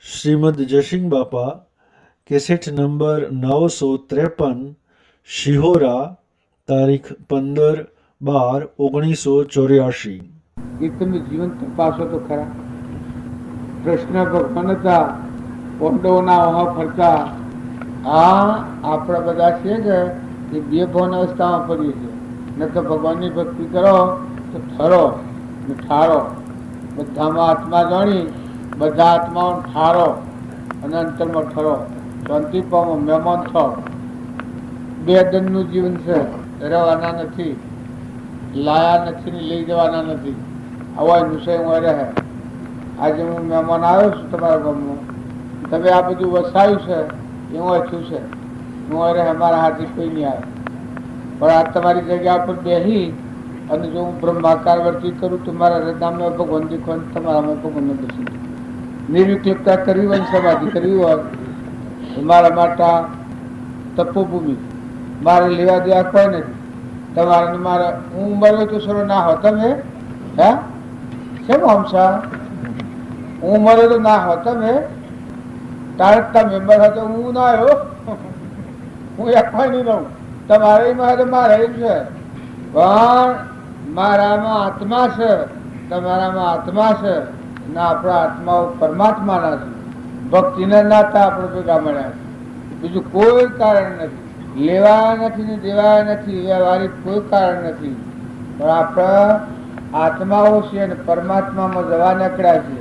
શ્રીમદ જયસિંહ બાપા cassette number 953 Shihora તારીખ 15/12/1984। એ તમે જીવન તપાસો તો ખરા. કૃષ્ણ ભગવાન હતા, પાંડવોના ઓહા ફરતા. આ આપણા બધા છે કે એ બે ભવન અવસ્થામાં પડીએ છે. ન તો ભગવાનની ભક્તિ કરો તો ઠરો ને ઠારો, બધામાં આત્મા જાણી બધા આત્માઓ ઠારો અને અંતરમાં ઠરો, શાંતિ પામો, મહેમાન થો. બે દનનું જીવન છે, રહેવાના નથી, લાયા નથી ને લઈ જવાના નથી. આવા વિષય હું રહે. આજે હું મહેમાન આવ્યો છું તમારા ગામમાં, તમે આ બધું વસાવ્યું છે એવું થયું છે. હું રહે અમારા હાથે કોઈ નહીં આવે, પણ આ તમારી જગ્યા પર બેસી અને જો હું બ્રહ્માકાર વર્તી કરું તો મારા હૃદયમાં ભગવાન દેખવાનું, તમારામાં ભગવાનને દર્શન. નિર્વિકલ્પતા કરવી હોય, સમાધિ કરવી હોય તો મારા માટે તપોભૂમિ, મારે લેવા દેવા કોઈ નથી. તમારે મારે હું મર્યો તો સરો ના હો તમે, હે કેમ હમસા હું મર્યો તો ના હો તમે, તારકતા મેમ્બર હતો હું ના આવ્યો, હું એકવાર નહીં રહું. તમારે મારે છે, પણ મારામાં આત્મા છે, તમારામાં આત્મા છે ને આપણા આત્માઓ પરમાત્માના છે. ભક્તિના નાતા આપણે ભેગા મળ્યા છે, બીજું કોઈ કારણ નથી. લેવાયા નથી ને દેવાયા નથી, વ્યવહારિક કોઈ કારણ નથી. પણ આપણા આત્માઓ છે અને પરમાત્મામાં જવા નીકળ્યા છે.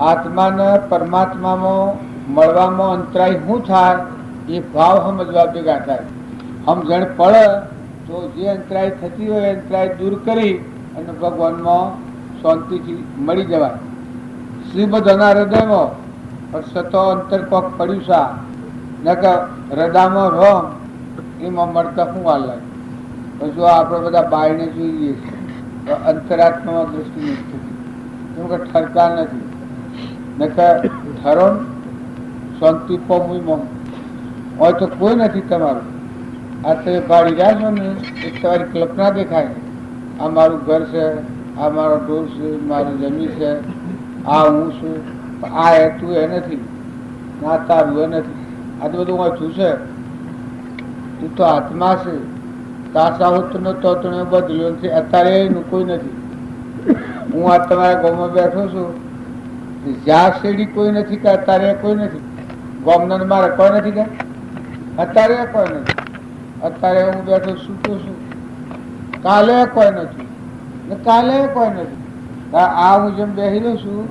આત્માને પરમાત્મામાં મળવામાં અંતરાય શું થાય એ ભાવ સમજવા ભેગા થાય. સમજણ પડે તો જે અંતરાય થતી હોય અંતરાય દૂર કરી અને ભગવાનમાં શાંતિથી મળી જવાય. શ્રીમદના હૃદયમાં સતો અંતર કોક પડ્યું સા ન કે હૃદયમાં રહો એમાં મળતા શું વાર લાગે. જો આપણે બધા બાયને જોઈએ છીએ તો અંતરાત્મામાં દ્રષ્ટિ નથી થતી, કેમ કે ઠરતા નથી. ન કે ઠરો શાંતિ પામવું હોય તો કોઈ નથી તમારું. આ તમે ભાડી રહ્યા છો ને એ તમારી કલ્પના દેખાય. આ મારું ઘર છે, આ મારો ઢોર છે, મારી જમીન છે, આ હું છું. આ એ તું એ નથી, ના તારું એ નથી. આ તો બધું ઓછું છે. તું તો આત્મા છે. કાસા હોત નતો બદલ્યો નથી, અત્યારે એનું કોઈ નથી. હું આ તમારા ગામમાં બેઠો છું, જ્યાં શેડી કોઈ નથી કે અત્યારે કોઈ નથી. ગામના મારે કોઈ નથી કે અત્યારે કોઈ નથી. અત્યારે હું બેઠો સૂતો છું, કાલે કોઈ નથી ને કાલે કોઈ નથી. આ હું જેમ બેસી રહ્યો છું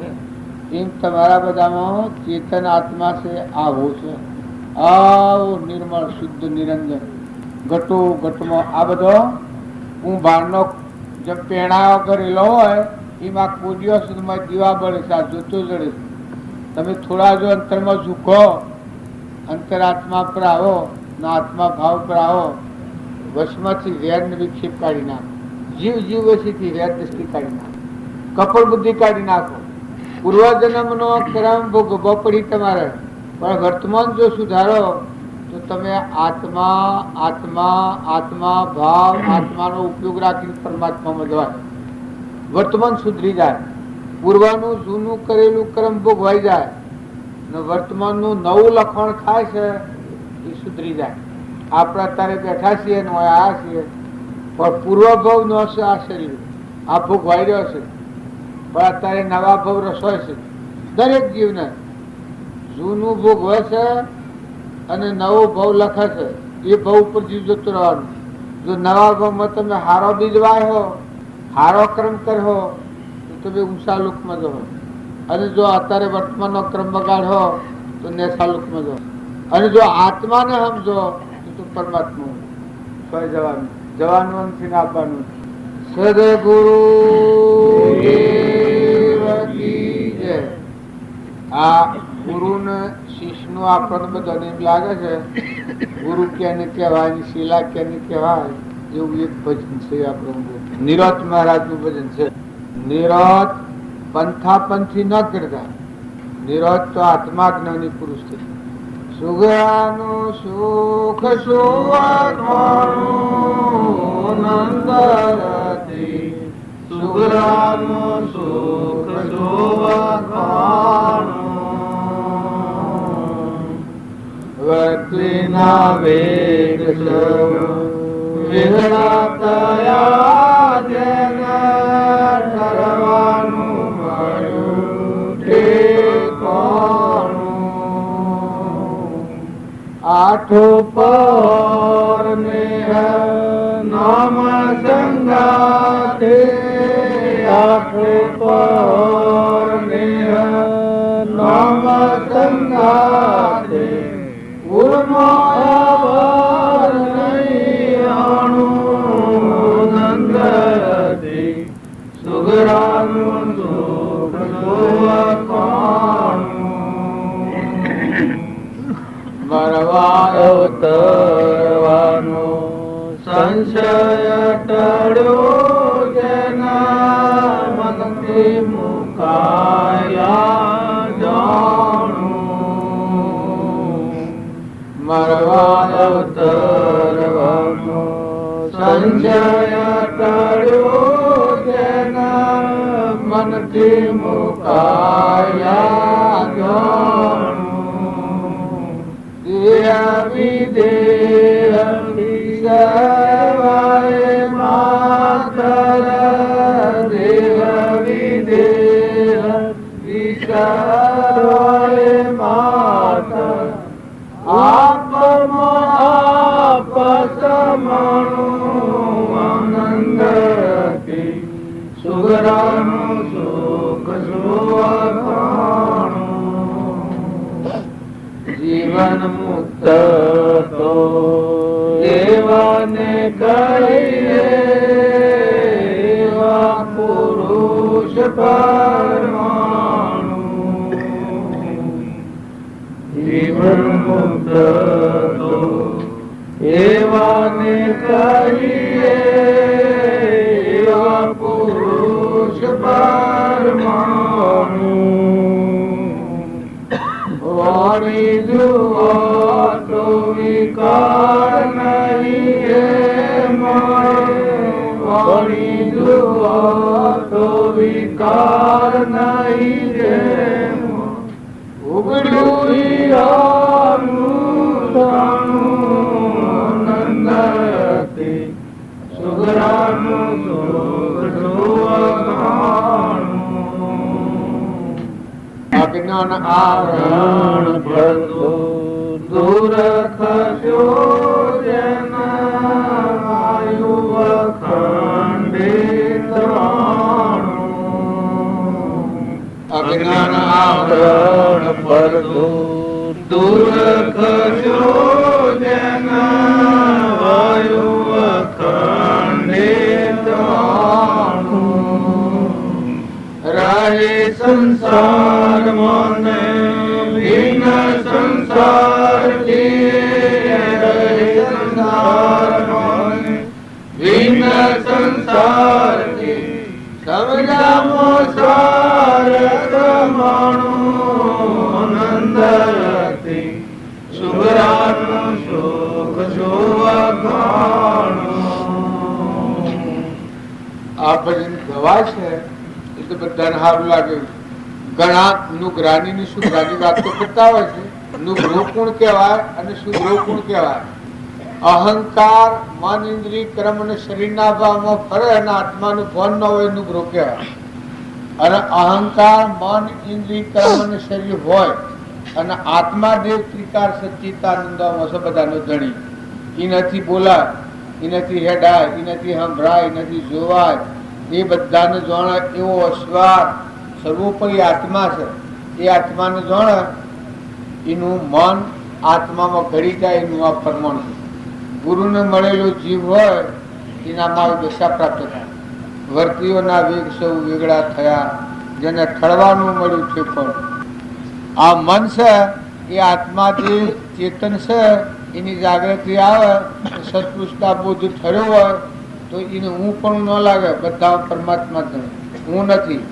એમ તમારા બધામાં ચેતન આત્મા છે. આવો છે, આવો નિર્મળ શુદ્ધ નિરંજન ઘટો ઘટમાં આ બધો હું બહારનો જેમ પહેણાવો કરેલો હોય એમાં કોડિયો સુધીમાં દીવા બળે છે, આ જોતો જડે છે. તમે થોડા જો અંતરમાં ઝૂકો, અંતરાત્મા પર આવો ને આત્મા ભાવ પર આવો, વશમાંથી વેર ને વિક્ષેપ કાઢી નાખો. જીવ જીવ વશીથી વેર દ્રષ્ટિ કાઢી નાખો, કપડ બુદ્ધિ કાઢી નાખો. પૂર્વજન્મનો કર્મ ભોગવવો પડી તમારે, પણ વર્તમાન જો સુધારો તો તમે આત્મા આત્મા આત્મા ભાવ આત્માનો ઉપયોગ રાખીને પરમાત્મામાં જવાય. વર્તમાન સુધરી જાય, પૂર્વનું જૂનું કરેલું કર્મ ભોગવાઈ જાય ને વર્તમાનનું નવું લખણ થાય છે એ સુધરી જાય. આપણે અત્યારે બેઠા છીએ ને આ છીએ, પણ પૂર્વ ભાવ નો છે આ શરીર, આ ભોગવાઈ રહ્યો છે. પણ અત્યારે નવા ભાવ રસોય છે. દરેક જીવને જૂનું ભોગવે છે અને નવો ભાવ લખે છે. એ ભાવ ઉપર જીવ જતું રહેવાનું. જો નવા ભાવમાં તમે હારો બીજ વાયો, હારો ક્રમ કર્યો તો તમે ઊંચા લોકમાં જાઓ, અને જો અત્યારે વર્તમાનનો ક્રમ બગાડો તો નેસા લોકમાં જાઓ. અને જો આત્માને સમજો તો પરમાત્મા કોઈ જવાનું નથી ને આપવાનું. સદગુરુ આ ગુરુ ને શિષ્ય નું આપણને બધાને એમ લાગે છે ગુરુ ક્યાંને કહેવાય, શિલા ક્યાંને કહેવાય. એવું એક ભજન છે આપણું, નિરોધ મહારાજ નું ભજન છે. નિરોધ પંથા પંથી ન કરતા, નિરોધ તો આત્મા જ્ઞાની પુરુષ છે. સુગરાનું સુખ સુવર્ણનું નંદરતી, સુગરાનું સુખ સુવર્ણનું ભક્તિના વેગ સૌ વિઘ્ના થયા જેને ઠરવાનું મળ્યું ઠેકાણું. આઠો પર નેહ નામ સંગાથે, આઠો પર નેહ નામ સંગાથે, ઉર્માવર નૈયાણું નંદતી સુગરાનું સુખ સુવકાણું. મરવા અવતરવાનો સંશય ટળ્યો જેના મનથી મુકાયા જાણું. મરવા અવતરવાનો સંશય ટળ્યો જેના મનથી મુકાયા જાણું. દેહ વિદેહ વિસવાય માતર, દેહ વિદેહ વિસવાય માતર, આપ સમણું આનંદથી સુગરાનું સુખ સુવકાણું. જીવન મુક્ત તો એવાને કહીએ, એવા પુરુષ પરમાણુ. જીવન મુક્ત તો એવાને કહીએ, એવા પુરુષ પરમાણુ. વાણી જુઓ તો વિકાર નહીં એમાં, વાણી જુઓ તો વિકાર નહીં એમાં, ઉગડ્યું હીરાનું તાણું નંદતી સુગરાનું સુખ સુવકાણું. અજ્ઞાન આવરણ ભરતો દૂર ખસ્યો જેના વાયુ અખંડિત વાણું. અજ્ઞાન આવરણ ભરતો દૂર ખસ્યો જેના વાયુ અખંડિત વાણું. રહે સંસાર મને ભિન્ન સંસારથી, રહે સંસાર મને ભિન્ન સંસારથી, સમજામો સાર પ્રમાણું આનંદથી સુગરાનું સુખ સુવકાણું. આ ભજન ગવાય છે તો બધાને સારું લાગે. ઘણા નુગ્રાની શુદ્રાની વાત તો કરતા હોય છે. નુગ્રહ કોણ કહેવાય અને શુદ્રહ કોણ કહેવાય? અહંકાર, મન, ઇન્દ્રિય, કર્મ અને શરીરના ભાવમાં ફરે અને આત્માનું ભાન ન હોય નુગ્રહ કહેવાય. અને અહંકાર, મન, ઇન્દ્રિય, કર્મ અને શરીર હોય અને આત્મા દેવ ત્રિકાર સચ્ચિદાનંદમાં છે બધાનો ધણી. એ નથી બોલાય, એ નથી હેડાય, એ નથી સંભળાય, એ નથી જોવાય, એ બધાને જાણે એવો અસ્વાર સર્વોપરી આત્મા છે. એ આત્માને જાણે એનું મન આત્મામાં ઘડી જાય એનું આ પ્રમાણ છે. ગુરુને મળેલો જીવ હોય એનામાં દશા પ્રાપ્ત થાય. વર્તીઓના વેગ સૌ વેગળા થયા જેને ઠળવાનું મળ્યું છે. પણ આ મન છે એ આત્મા જે ચેતન છે એની જાગૃતિ આવે, સત્પુરુષતા બોધ ઠર્યો હોય તો એને હું પણ ન લાગે. બધા પરમાત્મા જ હું નથી,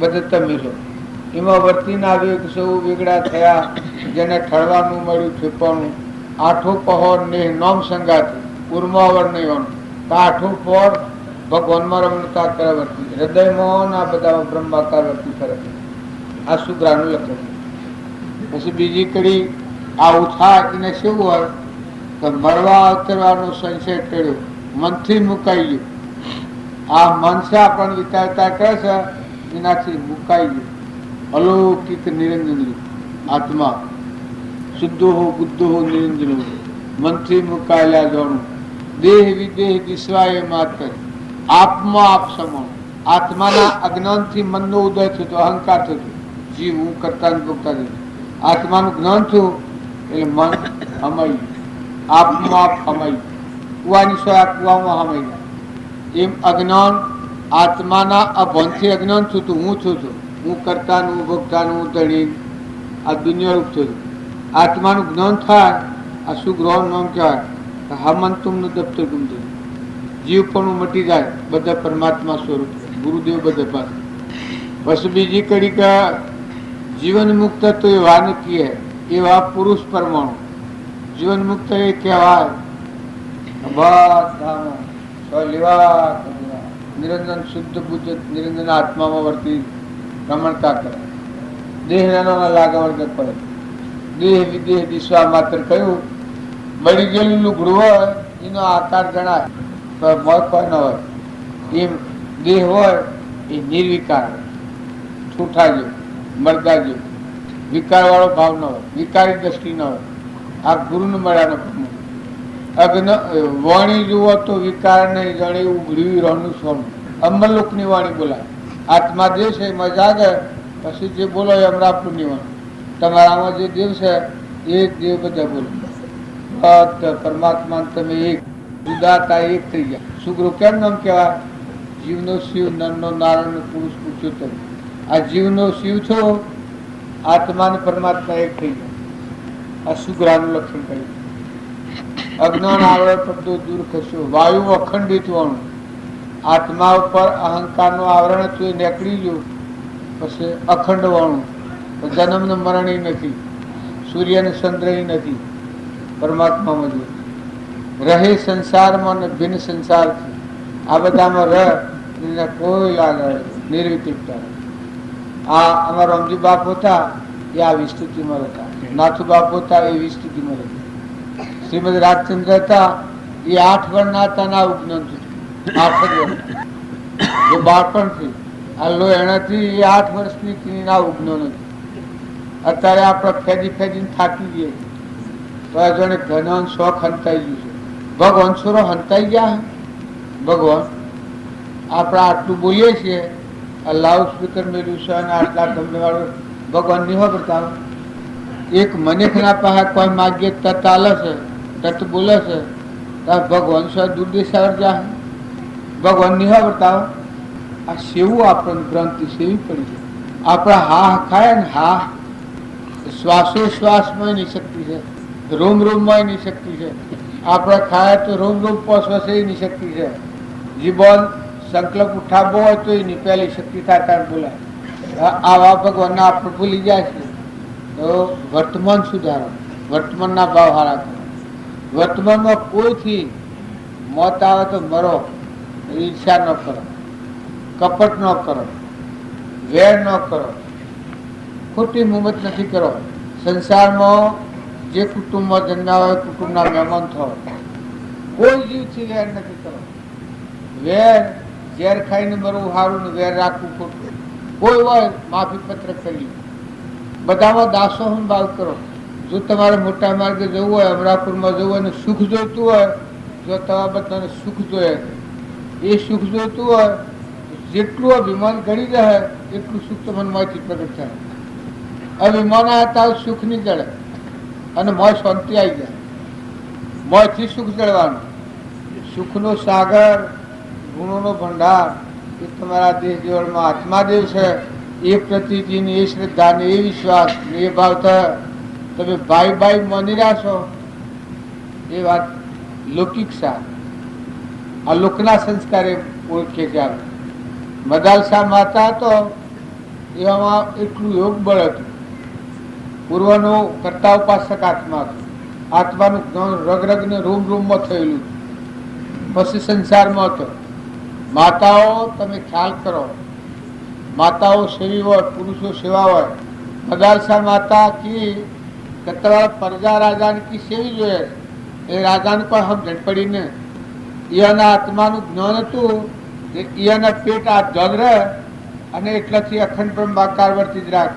બધા તમે છો. એમાં વર્તીના વેગ સૌ વેગળા થયા જેને ઠળવાનું મળ્યું છે. પણ આઠો પહોર ને નોમ સંગાથી ઉર્માવર નહીં. આઠો પહોર ભગવાનમાં રમણતા કરે વર્તી, હૃદયમાં આ બધા બ્રહ્માકાર વર્તી કરે. આ શુદ્રાનું લખન. પછી બીજી કડી આવું થાય એને શું હોય તો મરવા અવતરવાનો સંશય કર્યો, મનથી મુકાઈ ગયું. આ મન છે આપણને વિચારતા કરે છે એનાથી મુકાઈ ગયું. અલૌકિક નિરંજન આત્મા શુદ્ધો હો બુદ્ધો હો નિરંજન મનથી મુકાયેલા જાણું. દેહ વિદેહ દિશવાય માત્ર આપમાં આપ સમણ. આત્માના અજ્ઞાનથી મનનો ઉદય થતો, અહંકાર થતો, જીવ હું કરતા ભોગતા થતો. આત્માનું જ્ઞાન થયું એટલે મન હમાઈ, આપમાં આપ હમાઈ, કુવાની સોયા કુવામાં હમાઈ જાય. એમ અજ્ઞાન આત્માના અભણથી અજ્ઞાન થતું, હું છું છું, હું કરતાનું ભોગતાનું ધણી આ દુનિયા રૂપ થતું. આત્માનું જ્ઞાન થાય આ શું ગ્રહણ નામ કહેવાય, હમંતુમનું દફતર ગુમતું. જીવ પણ મટી જાય, બધા પરમાત્મા સ્વરૂપ, ગુરુદેવ બધા પાસે. પછી બીજી કડી કે જીવન મુક્ત તો એ વાનકીય એવા પુરુષ પરમાણુ. જીવન મુક્ત એ કહેવાય નિરંજન શુદ્ધ બુદ્ધ નિરંજન આત્મામાં વર્તી રમણતા કરે. દેહ નાનો લાગે વર્ગ પડે. દેહ વિદેહ દિશા માત્ર કહ્યું બળી ગયેલું લુગડું હોય એનો આકાર જણાય, મોત કોઈ ન હોય. એમ દેહ હોય એ નિર્વિકાર, છૂઠા જેવું, મરદા જેવું, વિકાર વાળો ભાવ ન હોય, વિકારી દ્રષ્ટિ ન હોય. આ ગુરુને મળ્યાનો વાણી જુઓ તો વિકાર નહીં, જાણે ઉઘડ્યું રોનું સોનું. અમલોકની વાણી બોલાય. આત્મા જે છે એમાં જાગે પછી જે બોલો એ અમરાપુરની વાણી. તમારામાં જે દેવ છે એ દેવ બધા બોલો. પરમાત્મા તમે એક જુદાતા એક થઈ ગયા. શુક્ર કેમ નામ કહેવાય? જીવનો શિવ, નરનો નારાયણ, પુરુષ પુરુષોત્તમ. આ જીવનો શિવ છો, આત્મા ને પરમાત્મા એક થઈ ગયા. આ શુક્રાનું લક્ષણ કર્યું. અજ્ઞાન આવરણ પડતો દૂર ખસ્યો. વાયુ અખંડિત વાણું. આત્મા ઉપર અહંકારનું આવરણ હતું એ નીકળી ગયું. પછી અખંડ વાણું. જન્મ ને મરણ નથી, સૂર્ય ને ચંદ્ર નથી, પરમાત્મામાં જ રહે. સંસારમાં ને ભિન્ન સંસારથી આ બધામાં રહ કોઈ લાગે નિર્વિકલ્પતા. આ અમારા રમજી બાપ હતા એ આ વિસ્તુતિમાં હતા, નાથુ બાપ હતા એ વિસ્તુતિમાં હતા, શ્રીમદ રાજચંદ્ર હતા એ 8 વર્ષના હતા ના ઉપજ્ઞાન થયું. 8 જ વર્ષ એ બાળપણથી આ લો એનાથી એ 8 વર્ષની ના ઉપજ્ઞાન હતી. અત્યારે આપણે ફેદી ફેદીને થાકી ગઈએ તો જાણે ઘણા શોખ હંતાઈ ગયું છે. ભગવાન છોરો હંતાઈ ગયા. ભગવાન આપણે આટલું બોલીએ છીએ, આ લાઉડ સ્પીકર મેળવ્યું છે અને આટલા તમને વાળું ભગવાન નહીં વાપરતા. એક મનેખના પાસે કોઈ માગીએ તત આલે છે, તત બોલે છે, ભગવાન સ્વ દુર્દેશાવર જા ભગવાન નહીં વાપરતા. આ સેવું આપણને ભ્રાંતિ સેવી પડી છે. આપણા હા ખાય ને હા શ્વાસોશ્વાસમાં એની શક્તિ છે, રોમ રોમમાં એની શક્તિ છે. આપણે ખાય તો રોમ રોમ પોષવા છે એની શક્તિ છે. જીવન સંકલ્પ ઉઠાવવો હોય તો એની પહેલી શક્તિ થાય બોલાય. આવા ભગવાનના આપણે ભૂલી જાય છે. તો વર્તમાન સુધારો, વર્તમાનના ભાવ હારા કરો. વર્તમાનમાં કોઈથી મોત આવે તો મરો, ઈર્ષા ન કરો, કપટ ન કરો, વેર ન કરો, ખોટી મુમત નથી કરો. સંસારમાં જે કુટુંબમાં જન્મ્યા હોય કુટુંબના મહેમાન થો. કોઈ જીવથી વેર નથી કરો. વેર ઝેર ખાઈને મરવું સારું ને વેર રાખવું ખોટું. કોઈ હોય માફી પત્ર કરી, બધામાં દાસો ભાવ કરો. જો તમારે મોટા માર્ગે જવું હોય, અમરાપુરમાં જવું હોય અને સુખ જોઈતું હોય, જો તમારા બધાને સુખ જોઈએ, એ સુખ જોઈતું હોય જેટલું અભિમાન કરી જાય એટલું સુખ તમને મોંથી પ્રગટ થાય. અભિમાન હતા સુખ નહીં જળે અને મોય શાંતિ આવી જાય. મોયથી સુખ જળવાનું. સુખનો સાગર, ગુણોનો ભંડાર એ તમારા દેહ જીવનમાં આત્માદેવ છે. એ પ્રતિતિ ને એ શ્રદ્ધા ને એ વિશ્વાસ ને એ ભાવ તમે ભાઈ ભાઈ માની રહ્યા છો એ વાત લૌકિક સા આ લોકના સંસ્કારે ઓળખે છે. મદાલસા માતા હતો એવામાં એટલું યોગ બળ હતું. પૂર્વનો કરતા ઉપાસક આત્મા હતો. આત્માનું જ્ઞાન રગ રગ ને રૂમ રૂમમાં થયેલું. પછી સંસારમાં હતો. માતાઓ તમે ખ્યાલ કરો, માતાઓ સેવી હોય, પુરુષો સેવા હોય. મદાલસા માતા કી કે તમારા પ્રજા રાજાને કી સેવી જોઈએ, એ રાજાને કોઈ સમજણ પડી ને એના આત્માનું જ્ઞાન હતું કે એના પેટ આ જલ રહે અને એટલાથી અખંડ બ્રહ્માકાર વર્તી જ રાખ,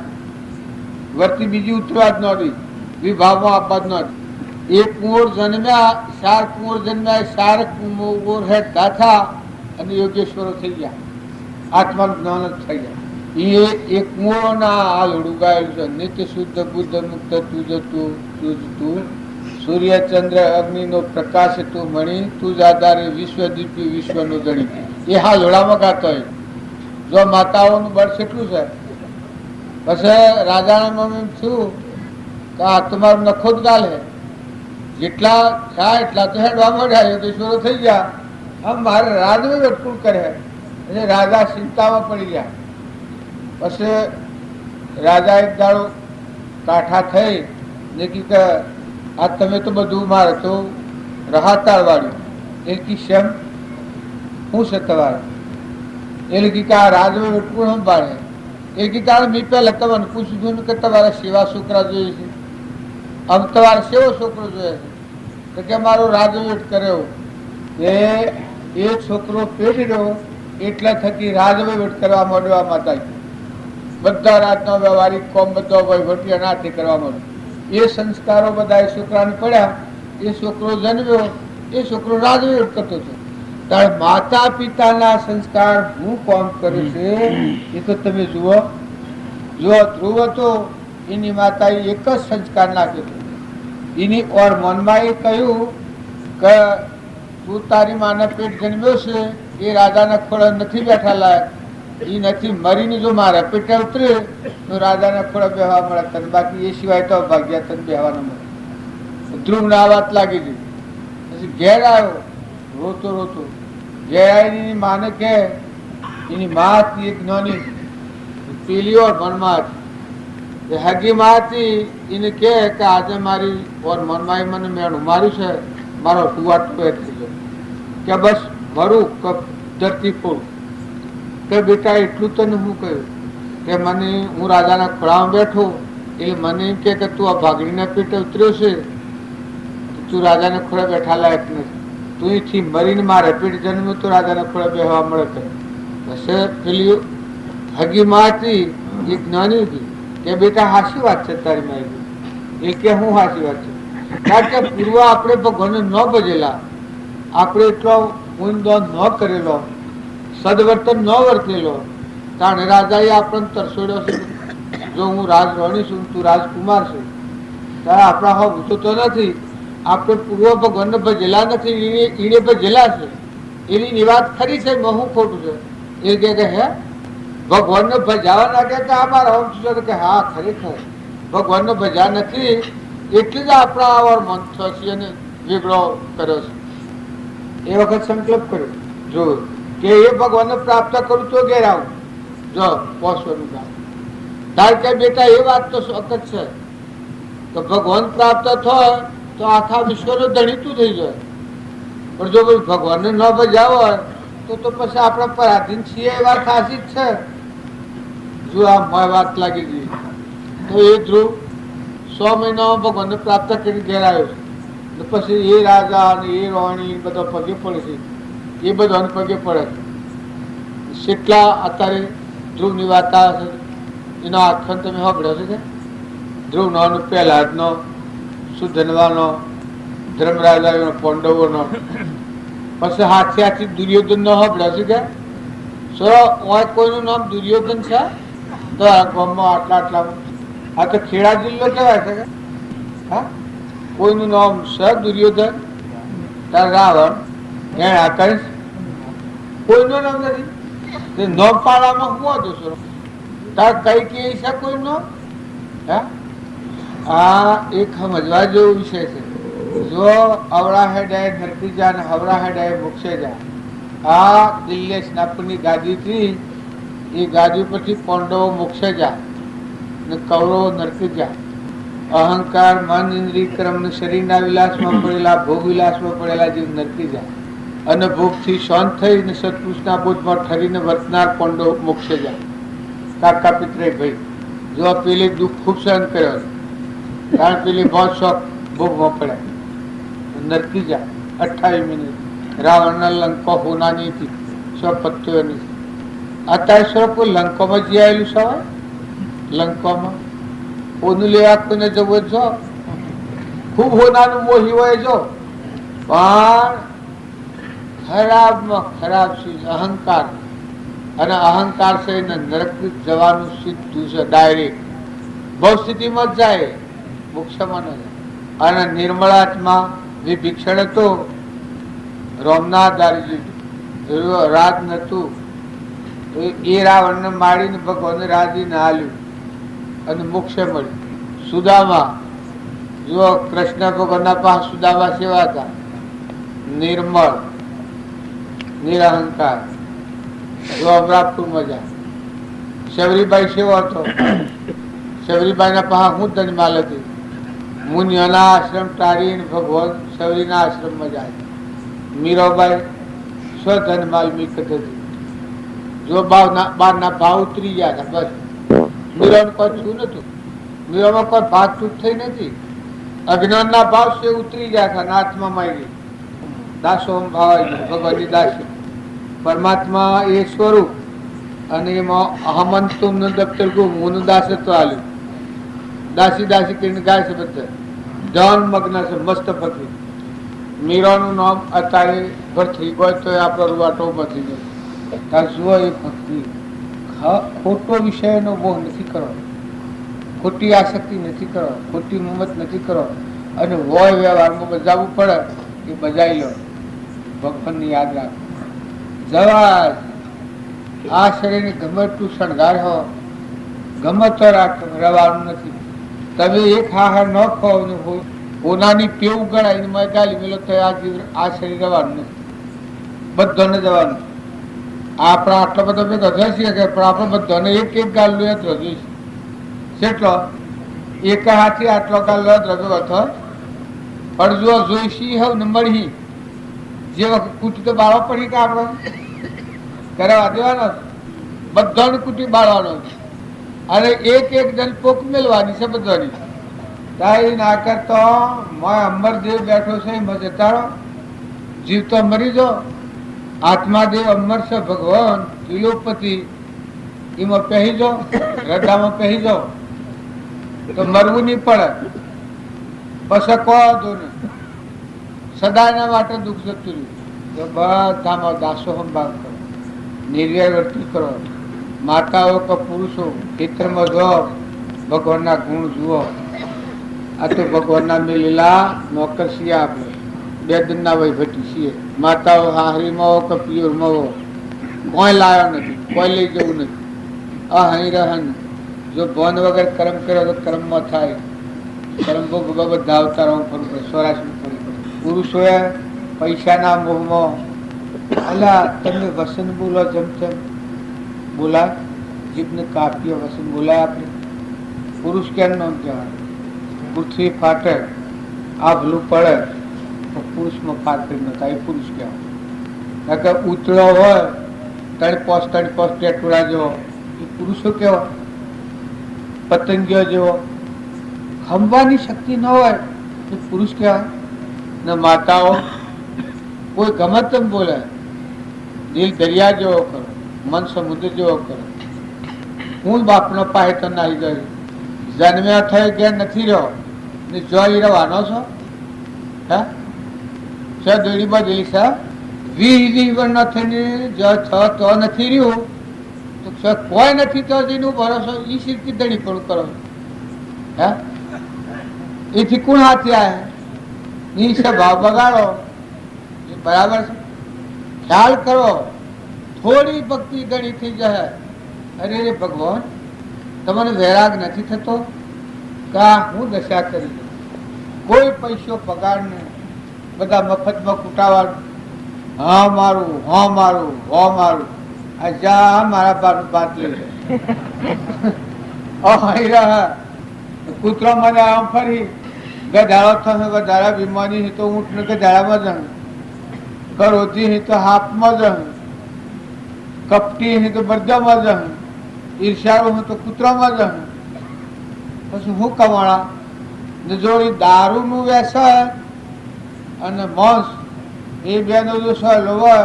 વર્તી બીજી ઉતરવા જ ન દી, વિભાવમાં આપવા જ ન દી. એક કુંવર જન્મ્યા, 4 કુંવર જન્મ્યા, 4 કુંવર હેઠા થા અને યોગેશ્વરો થઈ ગયા, આત્માનું જ્ઞાન જ થઈ ગયા. એ કુંવરોના આ લોડું ગાયેલું છે, નિત્ય શુદ્ધ બુદ્ધ મુક્ત તુજ તું તુજ તું, સૂર્ય ચંદ્ર અગ્નિનો પ્રકાશ તું મણી, તું જ આધારે વિશ્વ દીપ્યું વિશ્વનું ગણી. એ હા લોડામાં ગાતો હોય. જો માતાઓનું બળ કેટલું છે. પછી રાજાના મમ્મી એમ થયું કે આ તમારું નખો જ ગાલે, જેટલા થયા એટલા તો હેડવા મળ્યા, યોગેશ્વરો થઈ ગયા, આમ મારે રાજને વેટકું કરે એટલે રાજા ચિંતામાં પડી ગયા. પછી રાજા એક દાડો કાઠા થઈ ને કે આ તમે તો બધું મારે તો રહાતાળ વાળ્યું, એ કી શેમ શું છે તમારે, એટલે કે આ રાજવે વેટકું સંભાળે, એ કે તારે મેં પહેલા તમારે પૂછ્યું કે તમારા સેવા છોકરા જોઈએ છે, આમ તમારે સેવો છોકરો જોઈએ છે, કે મારો રાજવેટ કર્યો, એ છોકરો પેઢી રહ્યો એટલે થકી રાજવેટ કરવા માંડવા માતા, બધા રાજનો વ્યવહારિક કોમ બધો વહીવટી નાથી કરવા માંડ્યો. એ સંસ્કારો બધા એ છોકરાને પડ્યા, એ છોકરો જન્મ્યો, એ છોકરો રાજવેટ કરતો હતો. તારે માતા પિતાના સંસ્કાર હું કોમ કર્યું છે એ તો તમે જુઓ. જો ધ્રુવ હતો એની માતાએ એક જ સંસ્કાર નાખ્યો હતો, એની ઓર મનમાં એ કહ્યું કે તું તારી માના પેટ જન્મ્યો છે એ રાજાના ખોળે નથી બેઠા લાયક, એ નથી મરીને જો મારા પેટે ઉતરે તો રાજાના ખોળે બેહવા મળે તને, બાકી એ સિવાય તો ભાગ્યા તને બેહવા ન મળે. ધ્રુવને આ વાત લાગી ગઈ. પછી ઘેર આવ્યો રોતો રોતો, ઘેર આવીને માને કે એની મા હતી એક નાની પેલી ઓર મનમાં હતી, હગી માં હતી, એને કે આજે મારી ઓર મનમાં મને મેળું માર્યું છે, મારો ટુવાટ થઈ ગયો કે બસ મરું કે ધરતી ફોડ. કે બેટા એટલું તને હું કહ્યું કે મને હું રાજાના ખોળામાં બેઠો એટલે મને એમ કે તું આ ભાગડીના પેટે ઉતર્યો છે, તું રાજાના ખોળે બેઠા લાયક નથી, તું અહીંથી મરીને મારે પેટ જન્મ્યું તો રાજાના ખોળે બેહવા મળે કરે. બસ પેલી હગી માં હતી એક નાની હતી કે બેટા હાચી વાત છે તારી મારી, એ કે હું હાચી વાત છે, કારણ કે પૂર્વ આપણે ભગવાનને ન ભજેલા, આપણે એટલો ઊંધો ન કરેલો, સદવર્તન ન વર્તેલો, કારણ રાજાએ આપણને તરસોડ્યો છે. જો હું રાજરાણી છું, તું રાજકુમાર છે, ત્યારે આપણા હો ભૂતો તો નથી, આપણે પૂર્વ ભગવાનને ભજેલા નથી, એને ભજેલા છે. એની વાત ખરી છે, હું ખોટું છે? એ કે હે ભગવાનને ભજાવા લાગે કે આ મારા હોમ છે કે હા ખરેખર ભગવાનને ભજા નથી, એટલે જ આપણા આવા મન થશે અને વેગળો કર્યો છે. એ વખત સંકલ્પ કર્યો જો કે એ ભગવાનને પ્રાપ્ત કરું તો ઘેર આવું. જો પોષવાનું કામ તાર કે બેટા એ વાત તો સખત છે કે ભગવાન પ્રાપ્ત થાય તો આખા વિશ્વનો ધણી તું થઈ જાય, પણ જો ભગવાનને ન ભજાવો હોય તો પછી આપણે પરાધીન છીએ એ વાત સાચી જ છે. જો આ વાત લાગી ગઈ તો એ ધ્રુવ 100 મહિનામાં ભગવાનને પ્રાપ્ત કરી ઘેર આવ્યો છે. પછી એ રાજા અને એ રાણી બધા પગે પડે છે, એ બધાને પગે પડે છે. કેટલા અત્યારે ધ્રુવની વાત આવે છે, એનો આખ્યાન તમે સાંભળ્યો છે કે ધ્રુવનો પહેલાદનો, સુધનવાનો, ધર્મરાજાનો, પાંડવોનો, પછી હાથી હાથી દુર્યોધનનો સાંભળ્યો છે કે સર કોઈનું નામ દુર્યોધન છે તો આ ગામમાં આટલા આટલા, આ તો ખેડા જિલ્લો કહેવાય છે કે હા કોઈનું નામ છે દુર્યોધન, તાર રાવણ એને આ કહીશ કોઈનું નામ નથી, નામ પાડવામાં શું હતું સર તાર કઈ કે છે કોઈનું? હે આ એક સમજવા જેવો વિષય છે. જો અવળા હેડાએ નરકી જા ને હવળા હેડાએ મોક્ષે જા, આ દિલ્હી સ્નાપની ગાદી થી એ ગાદી પરથી પાંડવો મોક્ષે જા ને કૌરવો નરકી જા. અહંકાર મન ઇન્દ્રિય કર્મ ને શરીરના વિલાસમાં પડેલા ભોગ વિલાસમાં પડેલા જીવ નરકી જા અને ભોગથી શાંત થઈ ને સત્પુરુષના બોધમાં ઠરીને વર્તનાર પાંડવો મોક્ષે જા. કાકા પિતરે ભાઈ જો પેલે દુઃખ ખૂબ સહન કર્યો કારણ પેલી બહુ શોખ ભોગવો પડે નરકી જા 28 મિનિટ રાવણના લંકો હોનાની હતી 100 પત્તીઓની અત્યારે સર કોઈ લંકોમાં જઈ આવેલું સવાય લંકોમાં ઓનું લેવા કોઈને જવું જો ખૂબ હોનાનું મોહી હોય જો પણ ખરાબમાં ખરાબ ચીજ અહંકાર અને અહંકાર છે એને નરક જવાનું સીધું છે ડાયરેક્ટ બહુ સ્થિતિમાં જ જાય મોક્ષમાં ન જાય અને નિર્મળાત્મા વિભીક્ષણ હતો રોમનાથારીજી રાજ નતું એ રાવણને મારીને ભગવાને રાજીને હાલ્યું અને મોક્ષે મળ્યું સુદામા જો કૃષ્ણ ભગવાનના પાસે સુદામા સેવા હતા નિર્મળ નિરહંકાર જો અમરાપુરમાં જાય શબરીબાઈ સેવો હતો શબરીબાઈના પાસે હું ધનમાલ હતી મુનિઓના આશ્રમ ટાળીને ભગવાન શબરીના આશ્રમમાં જાય મીરાબાઈ સ્વધનમાલ મિલકત હતી જો બારના ભાવ ઉતરી ગયા હતા બસ મીરાનું કોઈ છું નતું મીરામાં કોઈ ભાગ તૂટ થઈ નથી અજ્ઞાનના ભાવ છે ઉતરી ગયા હતા નાથમાં મારી દાસો ભાવ આવી ગયો ભગવાનની દાસી પરમાત્મા એ સ્વરૂપ અને એમાં અહમંતુમ દફતર ગુ મુનું દાસત્વ આલ્યું દાસી દાસી કરીને ગાય છે બધા ધન મગ્ન છે મસ્ત પકડી મીરાનું નામ અત્યારે ભરથી ગયો તો આપણો રૂવાટો બધી ગયો તાર જુઓ એ ભક્તિ ખોટો વિષયનો મોહ નથી કરો ખોટી આસક્તિ નથી કરો ખોટી મમત નથી કરો અને હોય વ્યવહારમાં બજાવવું પડે એ બજાવી લો ભગવાનને યાદ રાખો જવા આ શરીરને ગમે એટલું શણગાર હો ગમે તો રાખો રવાનું નથી તમે એક હાહાર ન ખાઓ ને ઓનાની પેવ ગણાય મેં ગાલી મેલો તો આ શરીર રવાનું નથી બધાને જવાનું આપણા આટલા બધા ભેગા જઈએ કે પણ આપણે બધાને એક એક ગાલ લો જ રજુ છે કેટલો એક હાથી આટલો ગાલ લો જ રજુ હતો પણ જો જોઈશી હવે ને મળી જે વખત કુટી તો બાળવા પડી કે આપણે કરાવવા દેવાનો બધાને કુટી બાળવાનો અને એક એક જણ પોક મેળવાની છે બધાની તાઈ ના કરતો અમરદેવ બેઠો છે એમાં જતા રહો જીવ તો મરી જો આત્માદેવ અમર છે ભગવાન ત્રિલોકપતિ એમાં પહેરી જાઓ હૃદયમાં પહેરી જાઓ તો મરવું નહીં પડે પછી કહો દો ને સદાના માટે દુઃખ જતું રહ્યું તો બધામાં દાસો સંભાળ કરો નિર્વ્યવર્તી કરો માતાઓ કે પુરુષો ચિત્રમાં જો ભગવાનના ગુણ જુઓ આ તો ભગવાનના મેલેલા નોકર છીએ આપણે બે દિનના વહીવટી છીએ માતાઓ હાહરીમાં કે પિયરમાં કોઈ લાવ્યો નથી કોઈ લઈ જવું નથી અહીં રહન જો ભવન વગર કર્મ કર્યો તો કર્મમાં થાય કર્મ ભોગવવા બધા અવતારો ફરવું પડે સ્વરાશી ફરવું પડે પુરુષોએ પૈસાના મોહમાં અલા તમે વસન બોલો જેમ તેમ બોલાય જીભને કાપીએ વસન બોલાય આપણે પુરુષ કેમ ન કહેવાય પૃથ્વી ફાટે આભલું પડે તો પુરુષમાં ફાટે ન થાય એ પુરુષ કહેવાય કારણ કે ઉતળો હોય તળી પોસ્ટ ટેટુડા જેવો એ પુરુષો કેવો પતંગીઓ જેવો ખંભાની શક્તિ ન હોય તો પુરુષ કહેવાય ને માતાઓ કોઈ ગમે તેમ બોલે દિલ દરિયા જેવો કરો મન સમુદ્ર જેવો કરો હું બાપનો પાસે તો નાહી ગયો જન્મ્યા થઈ ગયા નથી રહ્યો ને જો એ રહેવાનો છો હે દોડી બદલી છે વી થઈને જો તો નથી રહ્યું તો કોઈ નથી તો જેનું ભરોસો એ શીરથી દડી પણ કરો હે એથી કોણ હાથી આવે એ ભાવ બગાડો એ બરાબર છે ખ્યાલ કરો થોડી ભક્તિ ગણી થઈ જાય અરે રે ભગવાન તમને વૈરાગ નથી થતો કા હું દશા કરી કોઈ પૈસો પગાર નહીં બધા મફતમાં કુટાવાનું હા મારું હો મારું આ જા મારા બાનું બાત લઈ કૂતરો મને આમ ફરી ગધાડો થશે ગધાડા બીમારી હી તો ઊંટ ને ગધાડામાં જણ કરોતી હી તો હાથમાં જણ કપટી હી તો બરજામાં જણ ઈર્ષાળુ હું તો કૂતરામાં જણ પછી હું કમાણા ને જોડી દારૂનું વ્યસન અને માંસ એ બેનો જો સહેલો હોય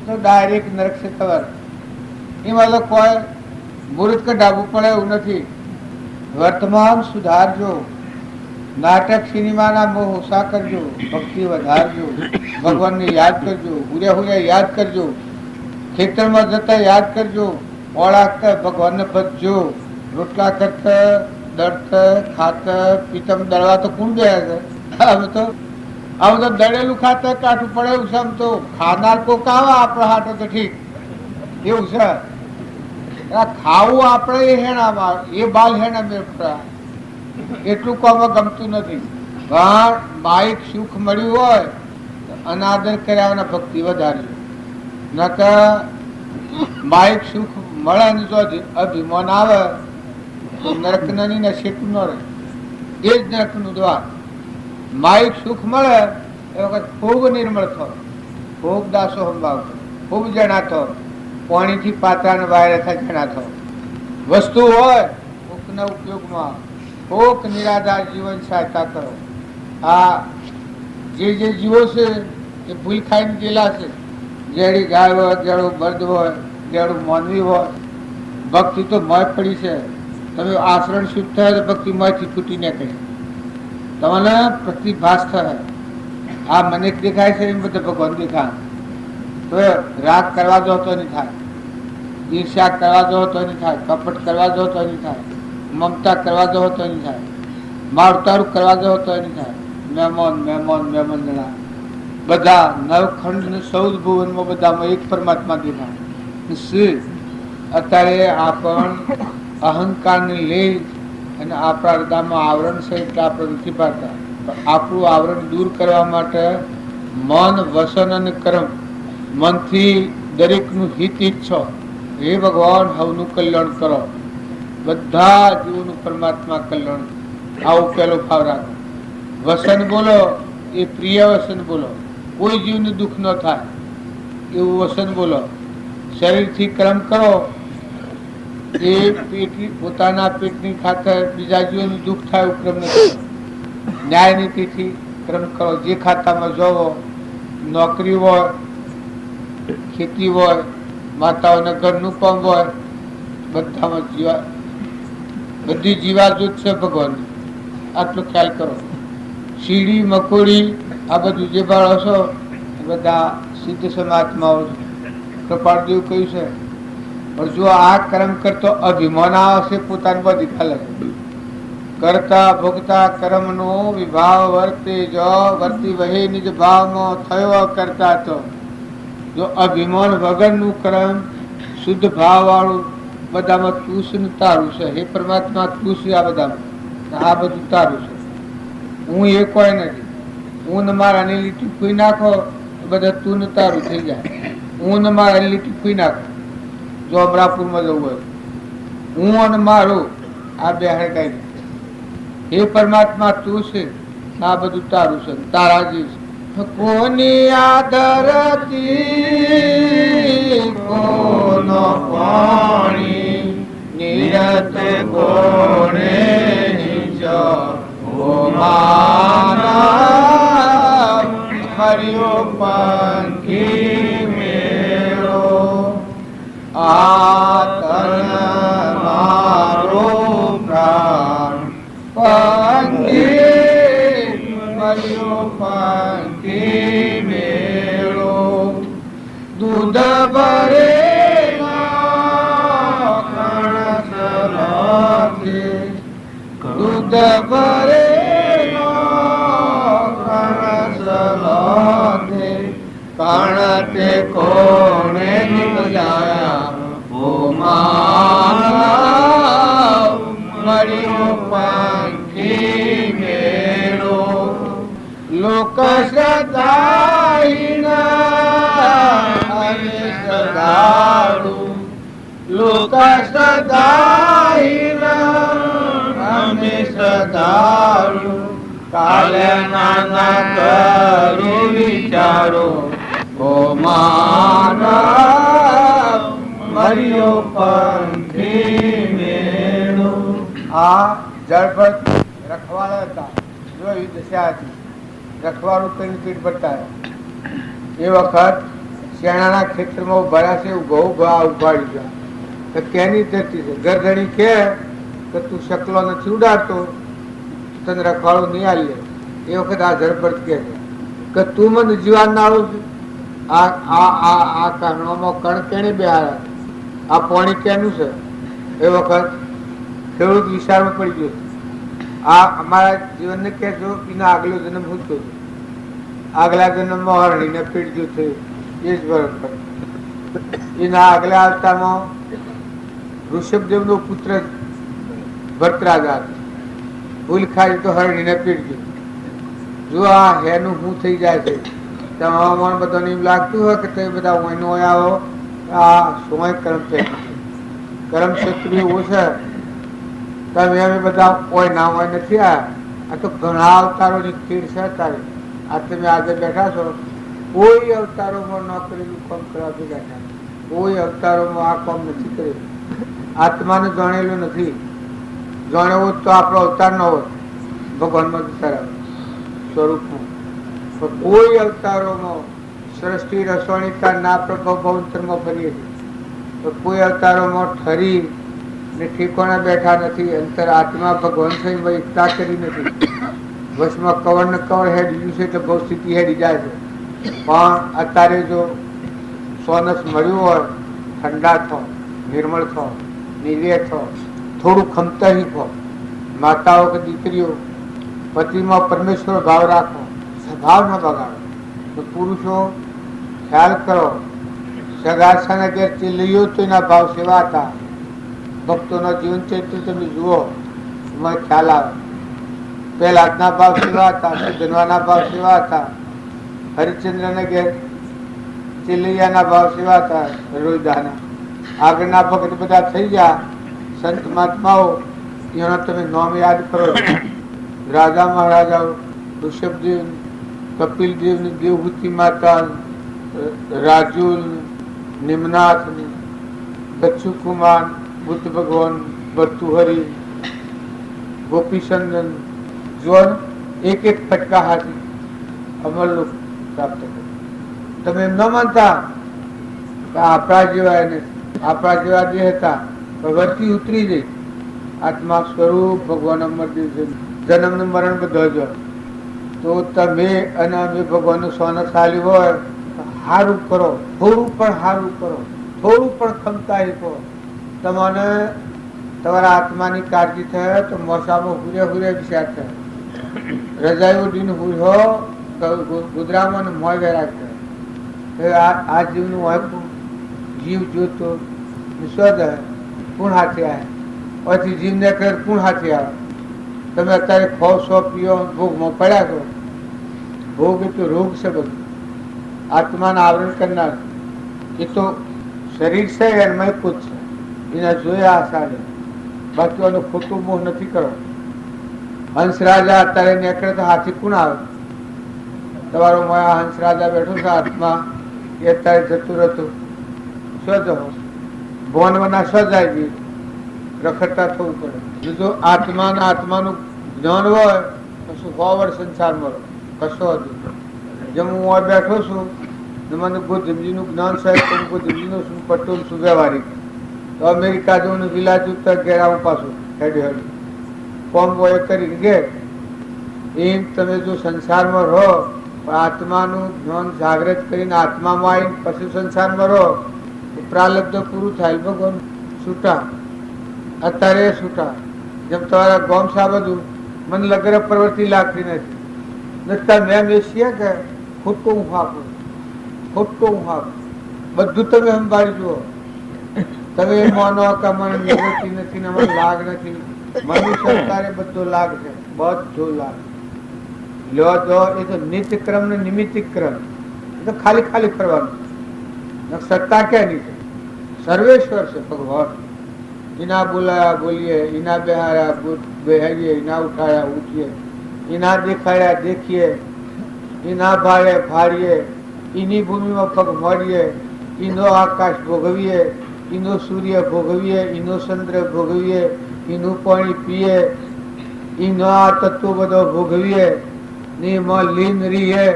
તો ડાયરેક્ટ નરક છે ખબર. એમાં તો કોઈ મુહૂર્ત કઢાવવું પડે એવું નથી. વર્તમાન સુધારજો, નાટક સિનેમાના મોહ ઓછા કરજો, ભક્તિ વધારજો, ભગવાનને યાદ કરજો, હુર્યા હુર્યા યાદ કરજો, ખેતરમાં જતા યાદ કરજો, ઓળાકતા ભગવાનને ભજજો, રોટલા કરતા દળતા ખાતા પીતમ દળવા તો કોણ ગયા છે? હવે તો દળેલું ખાતર કાઠું પડે એવું છે. આમ તો ખાનાર કોક આવે આપણા હાટો તો ઠીક એવું છે. ખાવું આપણે એ હેણામાં એ બાલ હેણા મેળવતા એટલું કોમાં ગમતું નથી. પણ માઇક સુખ મળ્યું હોય તો અનાદર કર્યા ભક્તિ વધારી. નકર માઇક સુખ મળે ને જો અભિમાન આવે તો નરક ને છેટું ન રહે. એ જ નરકનું દ્વાર. માઇક સુખ મળે એ વખત ખૂબ નિર્મળ થયો, ખૂબ દાસો સંભાવતો, ખૂબ જણાતો, પાણીથી પાત્રાને વાયરે થાય જણાતો. વસ્તુ હોય કોકના ઉપયોગમાં, કોક નિરાધાર જીવન સહાયતા કરો. આ જે જીવો છે એ ભૂલ ખાઈને ગયેલા છે. જેડી ગાય હોય, જેડું બળદ હોય, જેડું માનવી હોય, ભક્તિ તો મોય પડી છે. તમે આચરણ શુદ્ધ થાય તો ભક્તિ મોયથી ફૂટી નીકળે. તમને પ્રતિભાસ થાય. આ મને દેખાય છે એમ બધા ભગવાન દેખાય. તો રાગ કરવા જો તો નહીં થાય, ઈર્ષ્યા કરવા જો તો નહીં થાય, કપટ કરવા જો તો નહીં થાય, મમતા કરવા જો તો નહીં થાય, માવતારું કરવા જો તો નહીં થાય. મહેમાન મહેમાન મહેમાન જણા બધા નવખંડ ને 14 ભુવનમાં બધામાં એક પરમાત્મા દેખાય. અત્યારે આપણ અહંકારને લઈ અને આપણા હૃદયમાં આવરણ છે એટલે આપણે નથી પાડતા. આપણું આવરણ દૂર કરવા માટે મન, વસન અને કર્મ, મનથી દરેકનું હિત ઈચ્છો. હે ભગવાન હવનું કલ્યાણ કરો, બધા જીવોનું પરમાત્મા કલ્યાણ. આવું પેલો ભાવ રાખો. વસન બોલો એ પ્રિય વસન બોલો, કોઈ જીવને દુઃખ ન થાય એવું વસન બોલો. શરીરથી કર્મ કરો એ પોતાના પેટની ખાતર બીજા જીવોનું દુઃખ થાય એવું કર્મ ન કરો. ન્યાય નીતિથી કર્મ કરો. જે ખાતામાં જોવો, નોકરી હોય, ખેતી હોય, માતાઓના ઘરનું કામ હોય, બધામાં બધી જીવાજૂત છે ભગવાન. આટલો ખ્યાલ કરો. સીડી મકોડી આ બધું જે બાળો છો બધા સિદ્ધ સમાજમાં કપાળદેવ કહ્યું છે. પણ જો આ કર્મ કરતો અભિમાન આવશે પોતાની બધી ખાલે કરતા ભોગતા કર્મનો વિભાવ વર્તે જો વર્તી વહે નિજ ભાવમાં થયો કરતા તો. જો અભિમાન વગરનું કર્મ શુદ્ધ ભાવ વાળું બધામાં તું તારું છે. હે પરમાત્મા તું છે આ બધામાં, આ બધું તારું છે. હું એ કોઈ નથી. હું ને મારા ની લીટી ફૂઈ નાખો બધા તું ને તારું થઈ જાય. હું ને મારા લીટી ફૂઈ નાખો. જો અમરાપુરમાં જવું હોય હું અને મારું આ બે હડકાઈ. હે પરમાત્મા તું છે, આ બધું તારું છે, તારા જ છે. કોની આદરતી કોનો પાણી નિરત કોણે નીચો માના હરિયો પંખી મેળો આતન મારો પ્રાણ પંખી હરિયો પંખી મેળો દૂધ ભરે દૂધ ભરે કણતે કોણે નીકળ્યા ઓ મારા મળ્યો પંખી મેળો લોક શ્રદ્ધાહીના અને શ્રદ્ધાળુ લોક શ્રદ્ધાહીના અમે શ્રદ્ધાળુ કાલે નાના કરી વિચારો ઓ મારા મળ્યો પંખી મેળો. આ જળપત રખવાળા હતા, જો એવી દશા હતી, રખવાળું કરીને પેટ ભરતા. એ વખત શેણાના ખેતરમાં ઉભા છે, ઘઉં ઘા ઉભાડી ગયા. તો કેની ધરતી છે? ગરધણી કે તું શકલો નથી ઉડાડતો, તને રખવાળું નહીં આલે. એ વખત આ ઝડપડ કે તું મને જીવાન ના આવું છું. આ કારણોમાં કણ કેને બેહારા, આ પાણી કેનું છે? એ વખત ખેડૂત વિચારમાં પડી ગયો. આ અમારા જીવનને કહેજો, એનો આગલો જન્મ હું છું, આગલા જન્મમાં હરણીને પીડ્યું થયું એ જ બરોબર. એના આગલા અવતારમાં ઋષભદેવનો પુત્ર ભરતરાજા હતો, ભૂલ ખાઈ તો હરણીને પીડ્યું. જો આ હેનું હું થઈ જાય છે, તમામ બધાને એમ લાગતું હોય કે તે બધા ઓયનો આવો, આ સમય કર્મ થઈ કર્મ ક્ષેત્રીય ઓછે, તમે અમે બધા ઓય ના હોય નથી. આ તો ઘણા અવતારોની ખીર છે. તારે આ તમે આજે બેઠા છો, કોઈ અવતારોમાં ન કરેલું કામ કરવાથી બેઠા, કોઈ અવતારોમાં આ કામ નથી કર્યું. આત્માને જાણેલું નથી. જાણ્યો તો આપણો અવતાર ન હોત, ભગવાનમાં જતા સ્વરૂપમાં. કોઈ અવતારોમાં સૃષ્ટિ રસોણીતા ના પ્રભવંતરમાં બની હતી. કોઈ અવતારોમાં ઠરી ને ઠીકોણા બેઠા નથી. અંતર આત્મા ભગવાન થઈ એકતા કરી નથી. વશમાં કવર ને કવર હેડી છે, તો બહુ સ્થિતિ હેડી જાય છે. પણ અત્યારે જો સોનસ મળ્યું હોય, ઠંડા થો, નિર્મળ થો, નિર્ય થો, થોડું ખમતહી થો. માતાઓ કે દીકરીઓ પતિમાં પરમેશ્વર ભાવ રાખો, સ્વભાવ ન બગાડો. તો પુરુષો ખ્યાલ કરો, સગાસન અગર ચીલ્યો તો એના ભાવ સેવા હતા. ભક્તોના જીવન ચરિત્ર તમે જુઓ, મને ખ્યાલ આવે. પહેલાદના ભાવ સેવા હતા, સુધનવાના ભાવ સેવા હતા, હરિચંદ્રના ઘેર ચિલ્લૈયાના ભાવ સેવા હતા, રોહિદાના. આગળના ભક્ત બધા થઈ ગયા સંત મહાત્માઓ, એનો તમે નામ યાદ કરો. રાજા મહારાજાઓ, ઋષભદેવ, કપિલદેવ, દેવહૂતિ માતા, રાજુલ, નિમનાથ, દક્ષુ કુમાર, બુદ્ધ ભગવાન, ભર્તુહરી, ગોપીચંદન, જોન એક એક ફટકા હાથી અમરલોક પ્રાપ્ત કર્યો. તમે એમ ન માનતા આપણા જેવા એને, આપણા જેવા જે હતા વર્તી ઉતરી ગઈ. આત્મા સ્વરૂપ ભગવાન અમરદેવ છે. જન્મ ને મરણ બધો જ તો તમે અને અમે ભગવાનનું સોનસ ચાલ્યું હોય તો સારું કરો, થોડું પણ સારું કરો, થોડું પણ ખમતા કરો. તમને તમારા આત્માની કાળજી થાય તો મોસામાં હુરે હુરે વિચાર થાય. રજાઈઓ દિન હુરો ગુજરામાં મોય વેરા થાય. આ જીવનું હોય જીવ જોતો સ્વદ પૂર્ણ હાથે આવે, પછી જીવને કર પૂર્ણ હાથે આવે. તમે અત્યારે ખો સો પીઓ, ભોગમાં પડ્યા છો. ભોગ એ તો રોગ છે બધું, આત્માના આવરણ કરનાર. એ તો શરીર છે એમાં કુદ છે, એના જોયા આસાને. બાકી એનો ખોટું મોહ નથી કરો. હંસ રાજા અત્યારે નીકળે તો હાથી કોણ આવે? તમારો મોયા હંસ રાજા બેઠો છે આત્મા, એ અત્યારે જતું રહેતું સ્વજ ભવનમાં સ્વજાય ગઈ, રખડતા થવું પડે. જો આત્માના આત્માનું જ્ઞાન હોય તો શું ફોરવર્ડ સંસારમાં કશો હતું. જેમ હું અહીં બેઠો છું, મને ગોધમજીનું જ્ઞાન છે, તો હું ગોધમજીનું શું પટ્ટું શું વ્યવહારિક. તો અમેરિકા જવું વિલાજુ તક ઘેર આવું પાછું હેડી હેડી કોમ હોય કરી ઘેર. એમ તમે જો સંસારમાં રહો, આત્માનું જ્ઞાન જાગૃત કરીને આત્મામાં આવીને પછી સંસારમાં રહો, પ્રાલબ્ધ પૂરું થાય. ભગવાન છૂટા અત્યારે છૂટા. જેમ તમારા ગોમ સા બધું મને લગર પ્રવૃત્તિ લાગતી નથી. મેં છીએ કે ખોટું હું આપું, ખોટું હું આપું, બધું તમે સંભાળી જુઓ. તમે માનો કે મને નિવૃત્તિ નથી ને મને લાગ નથી. મનુષ્ય અત્યારે બધો લાગ છે, બધો લાગ લો દો. એ તો નિત્ય ક્રમ ને નિમિત્ત ક્રમ, એ તો ખાલી ખાલી ફરવાનું. સત્તા ક્યાં નહીં છે? સર્વેશ્વર છે ભગવાન. ઇના બોલાયા બોલીએ, ઇના બેહાર્યા બેહારીએ, ઇના ઉઠાયા ઉઠીએ, ઇના દેખાડ્યા દેખીએ, ઇના ભાડે ફાડીએ, ઇની ભૂમિમાં પગ મળીએ, ઇનો આકાશ ભોગવીએ, ઇનો સૂર્ય ભોગવીએ, ઇનો ચંદ્ર ભોગવીએ, ઇનું પાણી પીએ. ઈ ન આ તત્વો બધો ભોગવીએ ને એમાં લીન રહીએ.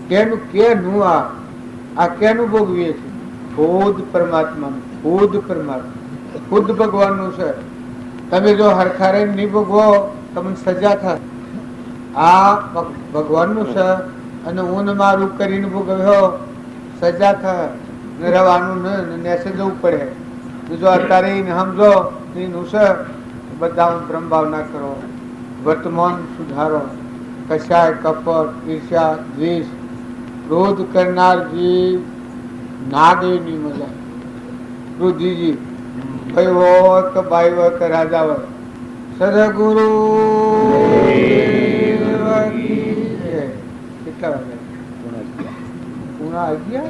કેનું કેનું આ કેનું ભોગવીએ છે? ખુદ પરમાત્માનું, ખુદ પરમાત્મા, ખુદ ભગવાનનું છે. તમે જો હરખા રહીને નહીં ભોગવો તમને સજા થાય. આ ભગવાનનું છે અને હું ને મારું કરીને ભોગવ્યો સજા થાય. ને રવાનું નેસે જવું પડે. બીજો અત્યારે સમજો એનું છે બધા બ્રહ્મ ભાવના કરો, વર્તમાન સુધારો, કશાય કપટ, ઈર્ષ્યા, દ્વેષ, ક્રોધ કરનાર જીવ નાગે ની મજા. રુધિજી ભાઈ હોય કે ભાઈ હોય કે રાજા હોય, સદગુરુ કેટલા વાગે? પૂણા 11.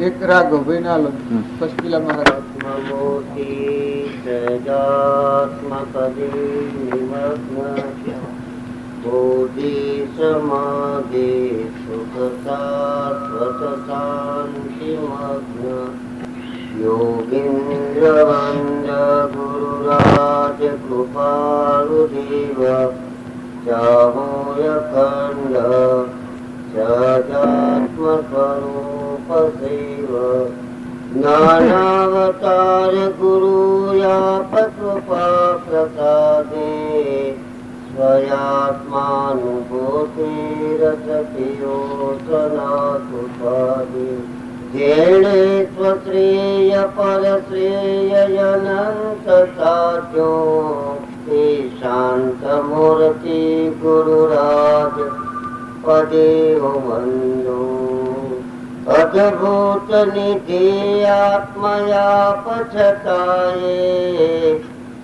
એક રાઘભાઈ ના લો પછી પેલા મારા બોધિ સમાધિ સુખ શાશ્વત શાંતિ મગ્ન યોગીન્દ્ર વંદ ગુરુરાજ કૃપાલુ દેવ ચાહોય ખંડ સજાત્મ સ્વરૂપ સેવ જ્ઞાનાવતાર ગુરુ યાપ કૃપા પ્રસાદે સ્વયાત્માનુભૂતિરસતિયોસનાતુપાદે જેણે સ્વશ્રેય પરશ્રેયનંત સાધ્યો તે શાંત મૂર્તિ ગુરુરાજ પદે વંદો અદ્ભુત નિધિ આત્મયા પછતાયે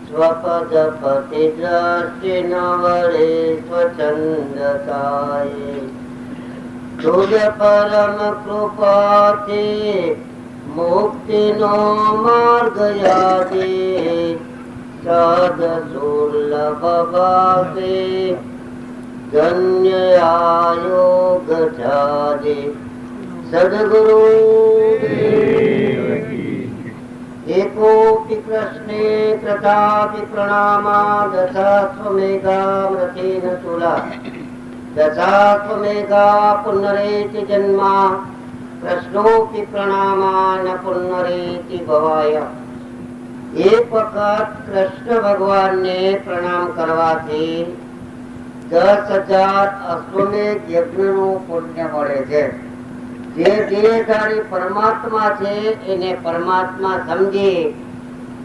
સ્વપદ પતિ દ્રષ્ટિ ન વળે સ્વચંદતાયે તુજ પરમ કૃપાથી મુક્તિનો માર્ગ યાદે સદ સુલભ ભાસે ધન્ય આયોગ જાદે સદગુરુ એકોપી કૃષ્ણે કૃતાપી પ્રણામા દશાશ્વમેઘામૃતેન તુલા દશાશ્વમેઘા પુનરેતિ જન્મા કૃષ્ણોપી પ્રણામા ન પુનરેતિ ભવાય. એક વખત કૃષ્ણ ભગવાનને પ્રણામ કરવાથી 10,000 અશ્વમેઘ યજ્ઞનું પુણ્ય મળે છે. જે દેહધારી પરમાત્મા છે એને પરમાત્મા સમજી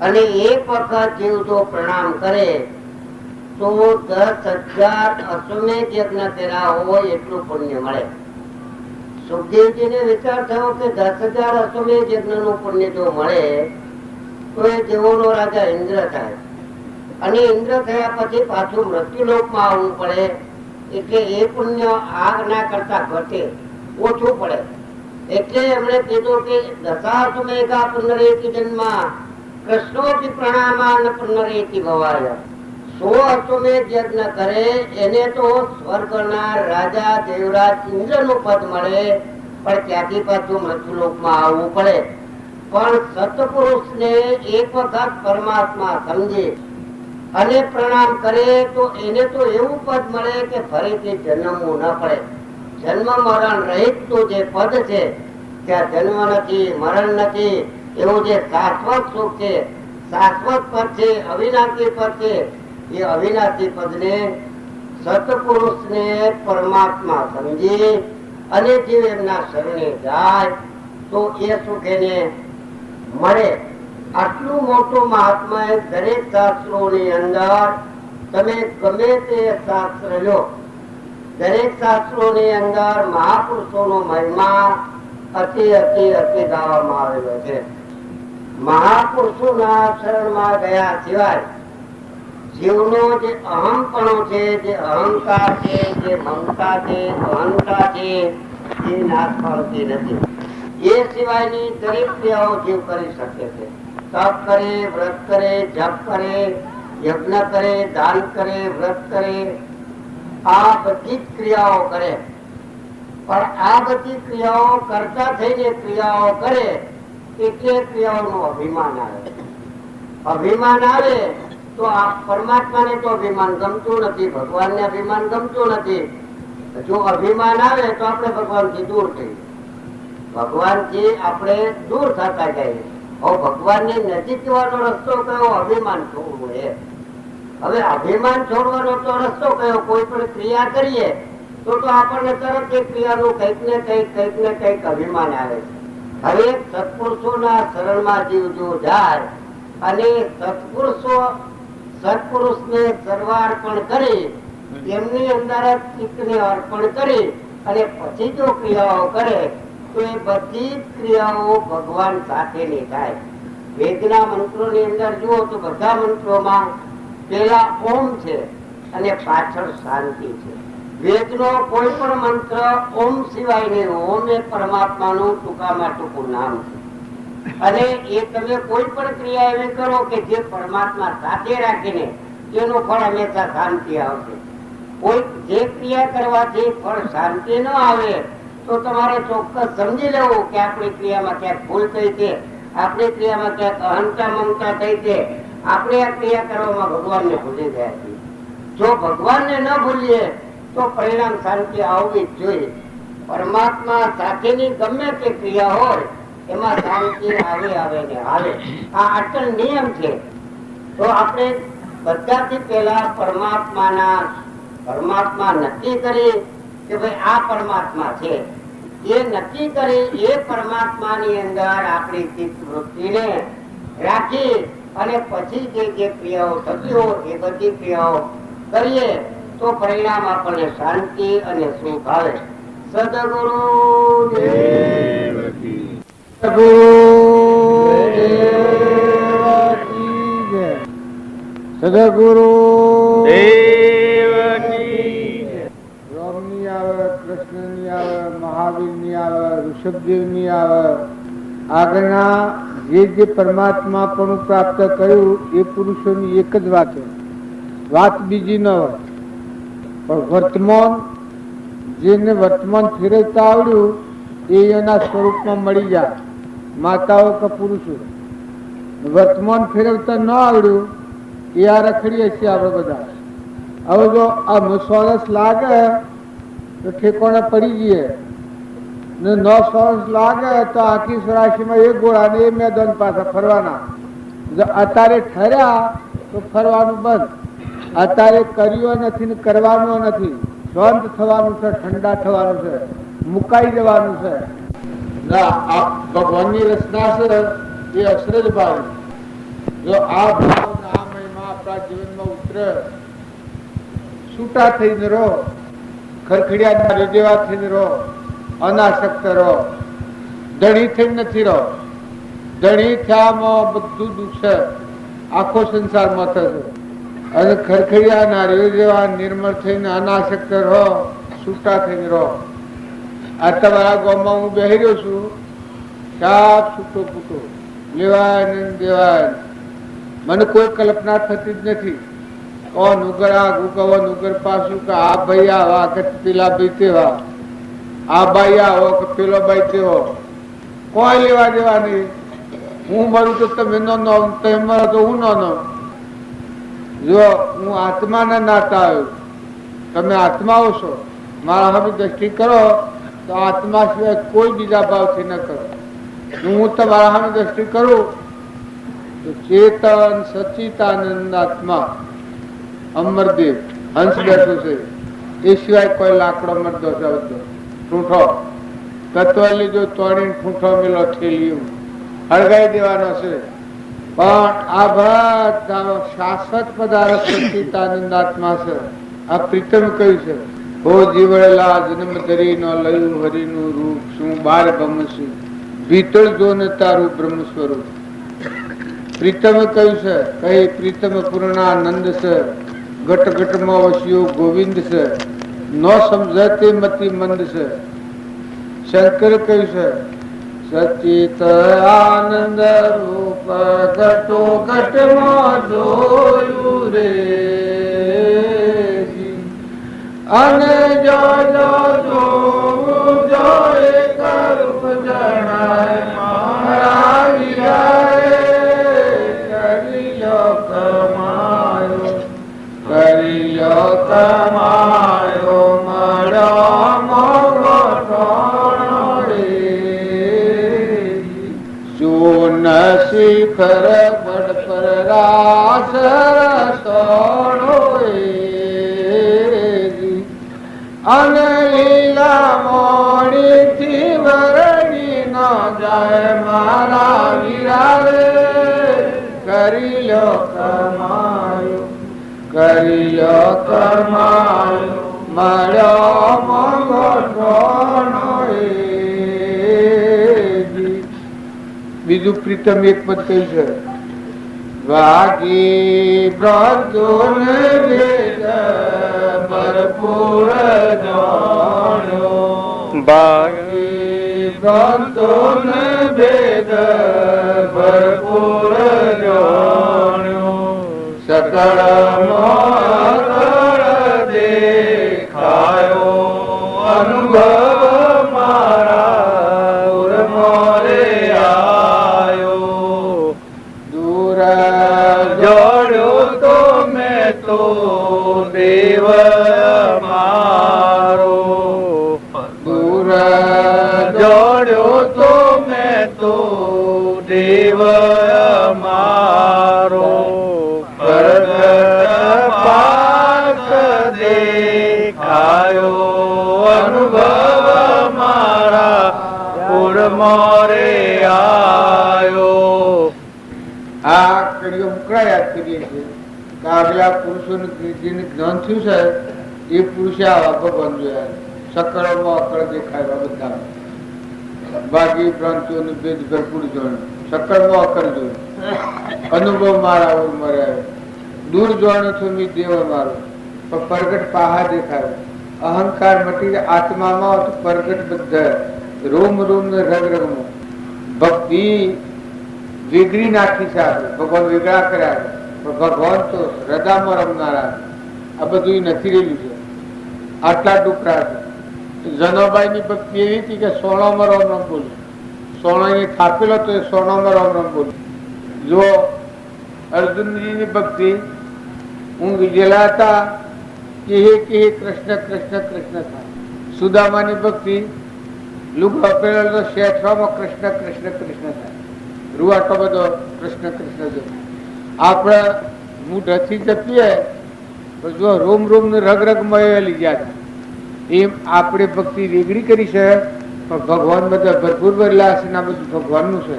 અને એક વખત જીવ જો પ્રણામ કરે તો 10,000 અશ્વમેઘ યજ્ઞ કર્યા હોય એટલું પુણ્ય મળે. સુખદેવજીને વિચાર થયો કે 10,000 અશ્વમેઘ યજ્ઞનું પુણ્ય જો મળે તો એ દેવોનો રાજા ઇન્દ્ર થાય અને ઇન્દ્ર થયા પછી પાછું મૃત્યુલોકમાં આવવું પડે. એટલે એ પુણ્ય આગના કરતા ઘટે, ઓછું પડે. એટલે એમણે કીધું કે દશાશ્વમેઘા પુનરેતિ જન્મા કૃષ્ણોપી પ્રણામાન પુનરેતિ ભવાય. 100 અશ્વમેઘ યજ્ઞ કરે એને તો સ્વર્ગના રાજા દેવરાજ ઇન્દ્રનું પદ મળે, પણ ત્યાંથી પાછું મૃત્યુલોકમાં આવવું પડે. પણ સત્પુરુષને એક વખત પરમાત્મા સમજે અને પ્રણામ કરે તો એને તો એવું પદ મળે કે ફરીથી જન્મવું ન પડે. જન્મ મરણ રહિત નું જે પદ છે, ત્યાં જન્મ નથી, મરણ નથી, એવું જે શાશ્વત સુખ છે, શાશ્વત પદ છે, અવિનાશી પદ છે, એ અવિનાશી પદને સત્પુરુષને પરમાત્મા સમજી અને જીવ એમના શરણે જાય તો એ સુખ એને મળે. આટલું મોટું મહાત્મા દરેક શાસ્ત્રોની અંદર તમે ગમે તે શાસ્ત્ર લો, દરેક શાસ્ત્રોની અંદર મહાપુરુષોનો મહિમા અતિ અતિ અતિ ગાવામાં આવેલો છે. મહાપુરુષોના શરણમાં ગયા સિવાય જીવનો જે અહમપણો છે, જે અહંકાર છે, જે મમતા છે, અહંતા છે, એ નાશ પામતી નથી. એ સિવાયની દરેક ક્રિયાઓ જીવ કરી શકે છે. તપ કરે, વ્રત કરે, જપ કરે, યજ્ઞ કરે, દાન કરે, વ્રત કરે, આ બધી જ ક્રિયાઓ કરે. પણ આ બધી ક્રિયાઓ કરતા થઈને ક્રિયાઓ કરે એટલે ક્રિયાઓનું અભિમાન આવે. અભિમાન આવે તો આ પરમાત્માને તો અભિમાન ગમતું નથી, ભગવાનને અભિમાન ગમતું નથી. જો અભિમાન આવે તો આપણે ભગવાનથી દૂર થઈએ, ભગવાનથી આપણે દૂર થતા જઈએ. હવે ભગવાનની નજીક જવાનો રસ્તો કયો? અભિમાન છોડવું એ. હવે અભિમાન છોડવાનો તો રસ્તો કયો? કોઈ પણ ક્રિયા કરીએ તો આપણને તરત એ ક્રિયાનું કંઈક ને કંઈક અભિમાન આવે છે. હવે સત્પુરુષોના શરણમાં જીવ જો જાય અને સત્પુરુષને સર્વાર્પણ કરી, એમની અંદર ચિત્તને અર્પણ કરી અને પછી જો ક્રિયાઓ કરે તો એ બધી ક્રિયાઓ ભગવાન સાથેની થાય. વેદના મંત્રોની અંદર જુઓ તો બધા મંત્રોમાં પેલા ઓમ છે અને પાછળ શાંતિ છે. વેદનો કોઈ પણ મંત્ર ઓમ સિવાય નહીં. ઓમ એ પરમાત્માનું ટૂંકામાં ટૂંકું નામ છે. અને એ તમે કોઈ પણ ક્રિયા એવી કરો કે જે પરમાત્મા સાથે રાખીને, એનું ફળ હંમેશા શાંતિ આવશે. કોઈ જે ક્રિયા કરવાથી ફળ શાંતિ ન આવે તો તમારે ચોક્કસ સમજી લેવું કે આપણી ક્રિયામાં ક્યાંક ભૂલ થઈ છે, આપણી ક્રિયામાં ક્યાંક અહંતા મમતા થઈ છે, આપણે આ ક્રિયા કરવામાં ભગવાનને ભૂલી ગયા છીએ. જો ભગવાનને ન ભૂલીએ તો પરિણામ શાંતિ આવવી જ જોઈએ. પરમાત્મા સાથેની ગમે તે ક્રિયા હોય એમાં શાંતિ આવે ને આવે. આ અટલ નિયમ છે. તો આપણે બધાથી પહેલા પરમાત્મા નક્કી કરી કે ભાઈ આ પરમાત્મા છે, એ નક્કી કરી એ પરમાત્માની અંદર આપણી ચિત્ત વૃત્તિને રાખી અને પછી જે ક્રિયાઓ થતી હોય એ બધી ક્રિયાઓ કરીએ તો પરિણામ આપણને શાંતિ અને સુખ આવે. સદગુરુ સદગુરુ રામની આવે, કૃષ્ણની આવે, મહાવીરની આવે, ઋષભદેવની આવે, આગળના જે પરમાત્મા પણ પ્રાપ્ત કર્યું એ પુરુષોની એક જ વાત બીજી ન હોય. પણ વર્તમાન જેને વર્તમાન ફેરવતા આવડ્યું એ એના સ્વરૂપમાં મળી જાય, માતાઓ કે પુરુષો. વર્તમાન ફેરવતા ન આવડ્યું એ આ રખડીએ છીએ આપણે બધા. હવે જો આ સરસ લાગે તો ઠેકોણે પડી જઈએ ને, ન સરસ લાગે તો આખી સરાશીમાં એક ગોળા ને એ મેદાન પાછા ફરવાના. જો અત્યારે ઠર્યા તો ફરવાનું બંધ. અત્યારે કર્યું નથી ને કરવાનું નથી. શાંત થવાનું છે, ઠંડા થવાનું છે, મુકાઈ જવાનું છે. ભગવાનની રચના છે એ અસરજ ભાવ. જો આ ભાવ આ મહિમા આપણા જીવનમાં ઉતરે, છૂટા થઈને રહો, ખરખડિયા રેડેવા થઈને રહો, અનાસક્ત રહો, ધણી થઈને નથી રહો. ધણી થયામાં બધું દુઃખ છે, આખો સંસારમાં થશે. અને ખરખડિયા ના રેડેવા નિર્મળ થઈને અનાસક્ત રહો, છૂટા થઈને રહો. આ તમારા ગામમાં હું બેહી રહ્યો છું, સાફ છૂટો ફૂટો, લેવાય ને દેવાય. મને કોઈ કલ્પના થતી જ નથી. નુગર આગું કહો, નુગર પાછું કે આ ભાઈ આવા કે પેલા ભાઈ તેવા, આ ભાઈ આવો કે પેલો ભાઈ તેવો, કોઈ લેવા દેવા નહીં. હું મરું તો તમે નો, તમે મરો તો હું નો. જો હું આત્માના નાતા આવ્યો, તમે આત્માઓ છો, મારા હવે દ્રષ્ટિ કરો તો આત્મા સિવાય કોઈ બીજા ભાવથી ન કરો. હું તમારા સામે દ્રષ્ટિ કરું તો ચેતન સચિતાનંદ આત્મા અમરદેવ હંસ બેઠું છે, એ સિવાય કોઈ લાકડો મરદો છે બધો ઠૂંઠો તત્વ લીધો તોડીને ઠૂંઠો મેલો ઠેલ્યું હળગાઈ દેવાનો છે. પણ આ બધા શાશ્વત પદાર્થ સચિતાનંદ આત્મા છે. આ પ્રીતમ કહ્યું છે, હો જીવડેલા જન્મ ધરી નો લયું હરિનું રૂપ, શું બાર ગમશું ભીતળ જો ને તારું બ્રહ્મ સ્વરૂપ. પ્રીતમ કહ્યું છે, કઈ પ્રીતમ પૂર્ણાનંદ છે, ઘટ ઘટમાં વસ્યો ગોવિંદ છે, ન સમજતે મતિ મંદ છે. શંકર કહ્યું છે, સચિત આનંદ રૂપ ઘટો ઘટમાં જોયું રે, અને જો જો જોવું જોએ કલ્પ જણાય મારા વિરાય કરી લો કમા પર બડ પર રાસ રસોડો અને લીલા મોડી થી વરણી ન જાય મારા વીરા રે કરી લો કમાયો કરી લો કમાયો મળ્યો મંગળનો બીજું પ્રીતમ એક પદ કહ્યું છે વાગી બ્રજોન વેદ ભરપૂર જાણ્યો ભાગી બ્રજોન વેદ ભરપૂર જાણ્યો સકળ મોકળ દેખાયો અનુભવ મારા મોરે આયો દૂર જોડ્યો તો મેં તો દેવ મારો દૂર જોડ્યો તો મેં તો દેવ મારો દેખાયો અનુભવ મારા મોરે આયો આ કડીઓ મુકડા યાદ કરીએ છીએ કે આગલા પુરુષોને જેને જ્ઞાન થયું છે એ પુરુષે આવા ભગવાન જોયા સકળમાં અકળ દેખાય બધા બાકી પ્રાંતિઓને ભેદ ભરપૂર જોયું સકળમાં અકળ જોયું અનુભવ મારા મરે આવ્યો દૂર જોવાનું છું મી દેવ મારો પણ પ્રગટ પાહા દેખાયો અહંકાર મટી આત્મામાં પ્રગટ બધા રોમ રોમ ને રગ રગમાં ભક્તિ વેગળી નાખી છે આપણે ભગવાન વેગળા કર્યા પણ ભગવાન તો હૃદયમાં રમનારા આ બધું નથી રહેલું છે આટલા ટુકડા છે જનોબાઈ ની ભક્તિ એવી હતી કે સોનામાં રામ રામ બોલ્યું સોના થાપેલો તો એ સોનામાં રામ રામ બોલ્યું જો અર્જુનજી ની ભક્તિ હું વિજેલા હતા કે કૃષ્ણ કૃષ્ણ કૃષ્ણ થાય સુદામાની ભક્તિ લુગડો પહેરેલો તો શેઠવામાં કૃષ્ણ કૃષ્ણ કૃષ્ણ થાય રૂવાટો બધો કૃષ્ણ કૃષ્ણ જો આપણે મૂઢથી જપીએ તો જો રોમ રોમ ને રગ રગ મળેલી ગયા એમ આપણે ભક્તિ વેગળી કરી છે પણ ભગવાન બધા ભરપૂર ભરેલા છે ને આ બધું ભગવાનનું છે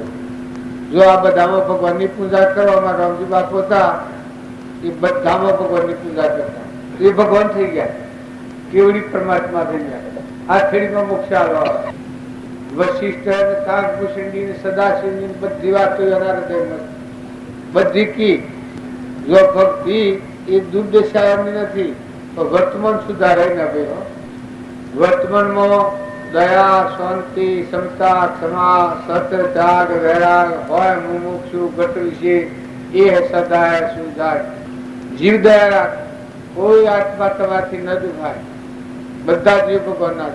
જો આ બધામાં ભગવાનની પૂજા કરવામાં રામજી બાપુ હતા એ બધામાં ભગવાનની પૂજા કરતા એ ભગવાન થઈ ગયા કેવડી પરમાત્મા થઈ ગયા આ ખેડીમાં મોક્ષ આવ્યો વશિષ્ઠ કાગભૂષણજી સદાશિવજી બધી વાતો એના હૃદયમાં બધી કી જો ભક્તિ એ દુર્દશાની નથી તો વર્તમાન સુધારે ના ભાઈ વર્તમાનમાં દયા શાંતિ ક્ષમતા ક્ષમા સત્ય ત્યાગ વૈરાગ હોય મુમુક્ષુ ગત વિશે એ સદાય સુધાર જીવ દયા રાખ કોઈ આત્મા તમારાથી ન દુખાય બધા જીવ ભગવાનના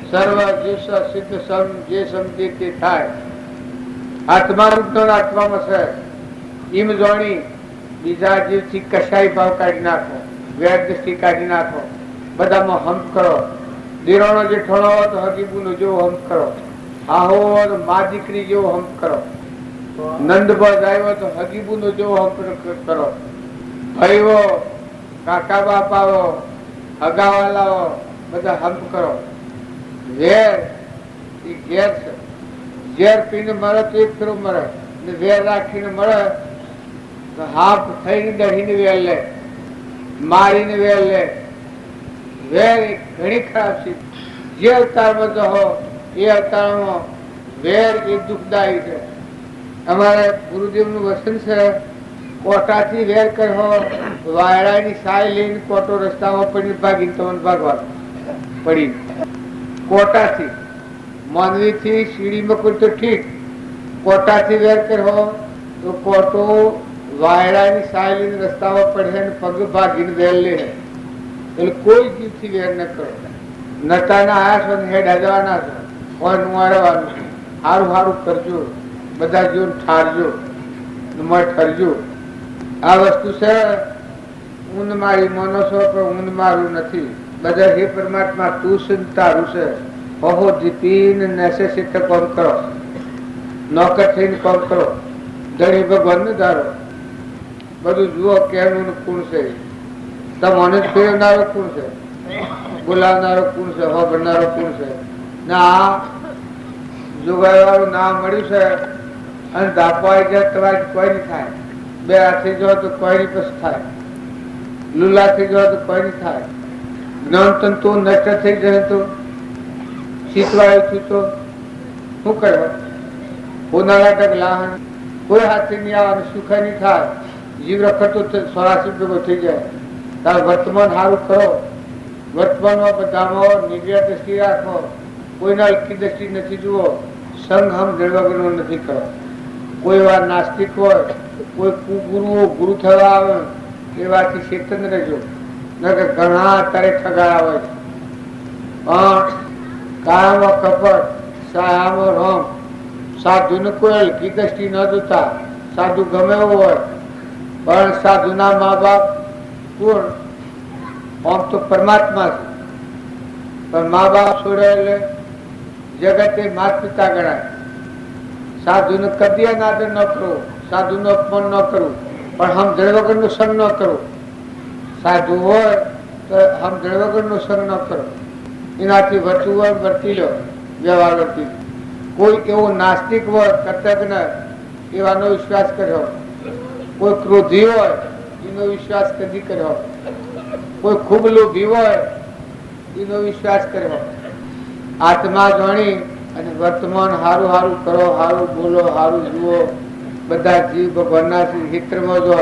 સર્વ જીવ સિદ્ધ સમ જે સમજે તે થાય આત્મા રૂપનો આત્મામાં છે એમ જોણી બીજા જીવથી કશાય ભાવ કાઢી નાખો વેર દ્રષ્ટિ કાઢી નાખો બધામાં હંપ કરો દેરાણો જેઠાણો તો હકીબુનો જેવો હંપ કરો આહો તો મા દીકરી જેવો હંપ કરો નંદબળ આવ્યો તો હકીબુનો જેવો હંપ કરો ભાઈઓ કાકા બાપાઓ હગાવાલાઓ બધા હંપ કરો વેર એ ઘેર છે ઝેર પીને મળે તો એક ફેરો મળે ને વેર રાખીને મળે તો હાફ થઈને દહીને વેર લે મારીને વેર લે વેર એ ઘણી ખરાબ છે જે અવતારમાં તો હો એ અવતારમાં વેર એ દુઃખદાયી છે અમારે ગુરુદેવનું વચન છે કોટાથી વેર કહો વાયડાની સાય લઈને કોટો રસ્તામાં પડીને ભાગીને તમને ભાગવા પડી કોટાથી માનવીથી સીડીમાં કોઈ તો ઠીક કોટાથી વેર કહો તો કોટો વાયડાની સાય લઈને રસ્તામાં પડે ને પગ ભાગીને વેર લે એટલે કોઈ જીવથી વેર ન કરો નટાના આયા છો ને હેડ હજવાના છો હોય નુવારવાનું સારું સારું કરજો બધા જીવન ઠારજો ઠરજો આ વસ્તુ છે ઊંઘ મારી માનો છો પણ ઊંઘ મારું નથી બધા હે પરમાત્મા તું છે તારું છે બહુ જીતીને નેસેસિટી કામ કરો નોકર થઈને કામ કરો ધણી ભગવાન ને ધારો, બધું જુઓ કેનું કોણ છે, તમને ફેરવનારો કોણ છે, બોલાવનારો કોણ છે, હોબરનારો કોણ છે. ના જોગાઈ વાળું નામ મળ્યું છે અને ધાપાઈ જાય તમારે કોઈ નહીં થાય. બે હાથી જો તો કોઈ નહીં પછી થાય, લુલાથી જો તો કોઈ નહીં થાય. જ્ઞાન તંતુ નષ્ટ થઈ જાય તો શીતવાયું છું તો શું કરવા? ઉનાળા લાહણ કોઈ હાથથી નહીં આવવાનું, સુખ નહીં થાય. જીવ રખડતો 84 ભેગો થઈ જાય. તારે વર્તમાન સારું કરો, વર્તમાનમાં બધામાં નિગ્રહ દ્રષ્ટિ રાખો, કોઈના અલકી દ્રષ્ટિ નથી જુઓ, સંઘ હમ જળવગરનો નથી કરો. કોઈ વાર નાસ્તિક હોય, કોઈ કુગુરુઓ ગુરુ થવા આવે એ વાતથી ચેતન રહેજો. ઘણા અત્યારે ઠગાયા હોય છે, પણ કાયામાં કપટ, સાયામાં રમ. સાધુને કોઈ હલકી દ્રષ્ટિ ન જોતા, સાધુ ગમે એવું હોય, પણ સાધુના મા બાપ કોણ? આમ તો પરમાત્મા છે, પણ મા બાપ છોડે એટલે જગતે માત પિતા ગણાય. સાધુને કદી અનાદર ન કરવો, સાધુનું અપમાન ન કરવું, પણ હમ જળ વગરનો સંગ ન કરવો. સાધુ હોય તો હમ જળ વગરનો સંગ ન કરો, એનાથી વર્તું હોય વર્તી લો, વ્યવહાર વર્તી. કોઈ એવો નાસ્તિક હોય કર્તવ્ય એવાનો વિશ્વાસ કર્યો, કોઈ ક્રોધી હોય એનો વિશ્વાસ કદી કર્યો, કોઈ ખૂબ લોભી હોય એનો વિશ્વાસ કર્યો. આત્મા જાણી અને વર્તમાન હારું હારું કરો, હારું બોલો, હારું જુઓ. બધા જીવ ભગવાનના હિત્રમાં જો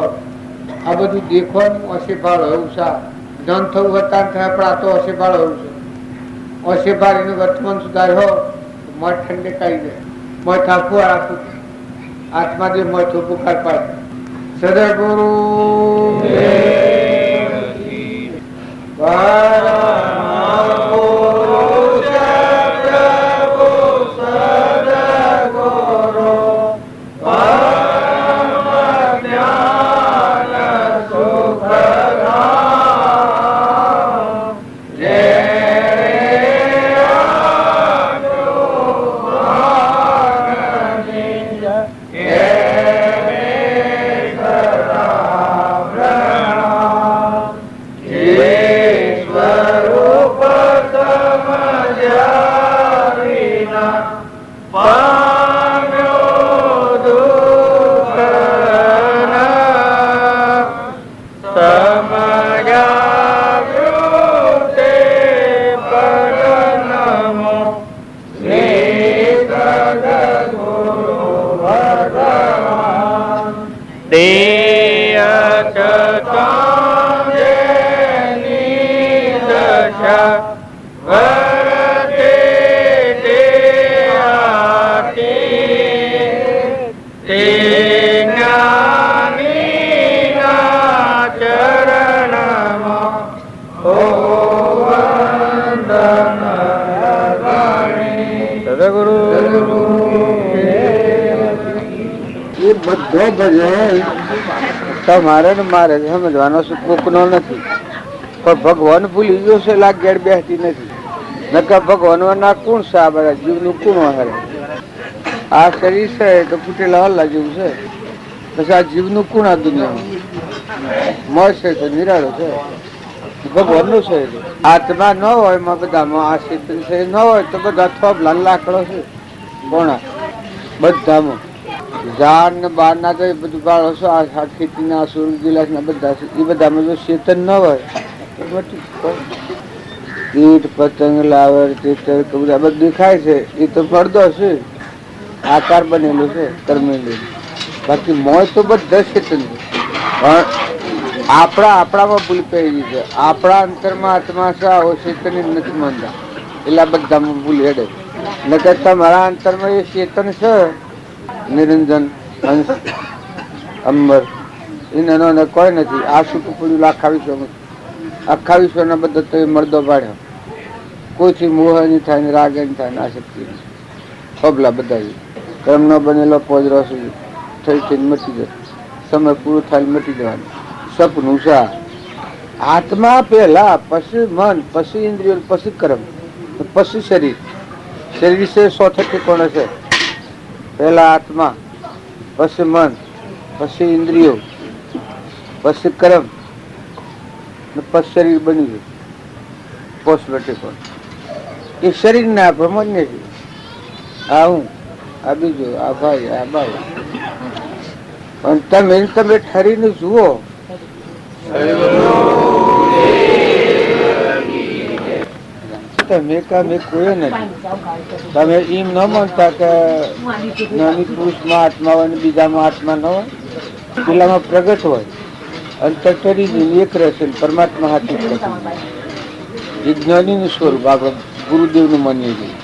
આ બધું દેખવાનું અશેભાળ હોવું છે. ધન થવું હતા થાય, પણ આ તો અશેભાળ હોવું છે. અશેભાળ એનું વર્તમાન સુધાર્યો, મઠ ઠંડે કાઢી જાય, મઠ આખું રાખું આત્મા જે મઠ ઉપકાર પાડે. સદગુરુ બધો ભજન તમારે ને મારે સમજવાનો કોકનો નથી, પણ ભગવાન ભૂલી ગયો છે, લાગેડ બેસતી નથી. નકા ભગવાન ના કોણ છે? આ બધા જીવનું કોણ હારે? આ શરીર છે તો ફૂટેલા હલ્લા જેવું છે, પછી આ જીવનું કોણ? આ દુનિયામાં મોજ છે તો નિરાળો છે, ભગવાનનું છે. આત્મા ન હોય એમાં બધામાં, આ ચેતન છે ન હોય તો બધા થોભલા લાકડો છે. કોણા બધામાં ઝાડ ને બાર ના તો એ બધું બાળો છો, આ ખેતીના સૂર્ય ગિલાસ ના બધા છે, એ બધામાં જો ચેતન ન હોય તો કીટ પતંગ લાવર તેતર બધા બધું દેખાય છે, એ તો પડદો છે, આકાર બનેલું છે કર્મેલું. બાકી મોય તો બધા ચેતન છે, પણ આપણામાં ભૂલ પહેરી છે. આપણા અંતરમાં આત્મા છે, આવો ચેતન નથી માનતા, એટલે બધામાં ભૂલ હેડે. નકર તમારા અંતરમાં એ ચેતન છે, નિરંજન અંશ અંબર એનો કોઈ નથી. આ સૂકું પડ્યું આખા વિશ્વના બધા તો એ મરદો પાડ્યો, કોઈથી મોહ નહીં થાય ને રાગ નહીં થાય ને આસક્તિ નહીં. પબલા બધા કર્મનો બનેલો પોજરો સુધી થઈ થઈને મટી જાય, સમય પૂરો થાય મટી જવાનું સપનું છે. આત્મા પહેલા, પછી મન, પછી ઇન્દ્રિયો, પછી કર્મ, પછી શરીર. શરીર છે 100 ઠેકોણે છે. પહેલા આત્મા, પછી મન, પછી ઇન્દ્રિયો, પછી કર્મ, પછી શરીર બની ગયું પોસ્ટમેટિક. એ શરીર ને આપણે માન્ય છે. આ હું, આ બીજું, આ ભાઈ, આ બાઈ. પણ તમે ઠરીને જુઓ, તમે કોઈ નથી. તમે એમ ન માનતા કે નાની પુરુષમાં આત્મા હોય ને બીજામાં આત્મા ન હોય. પેલામાં પ્રગટ હોય, અંતર ટરી એક રહેશે, પરમાત્મા હાથી વિજ્ઞાનીનું સ્વરૂપ આપણે ગુરુદેવનું માનીએ છીએ.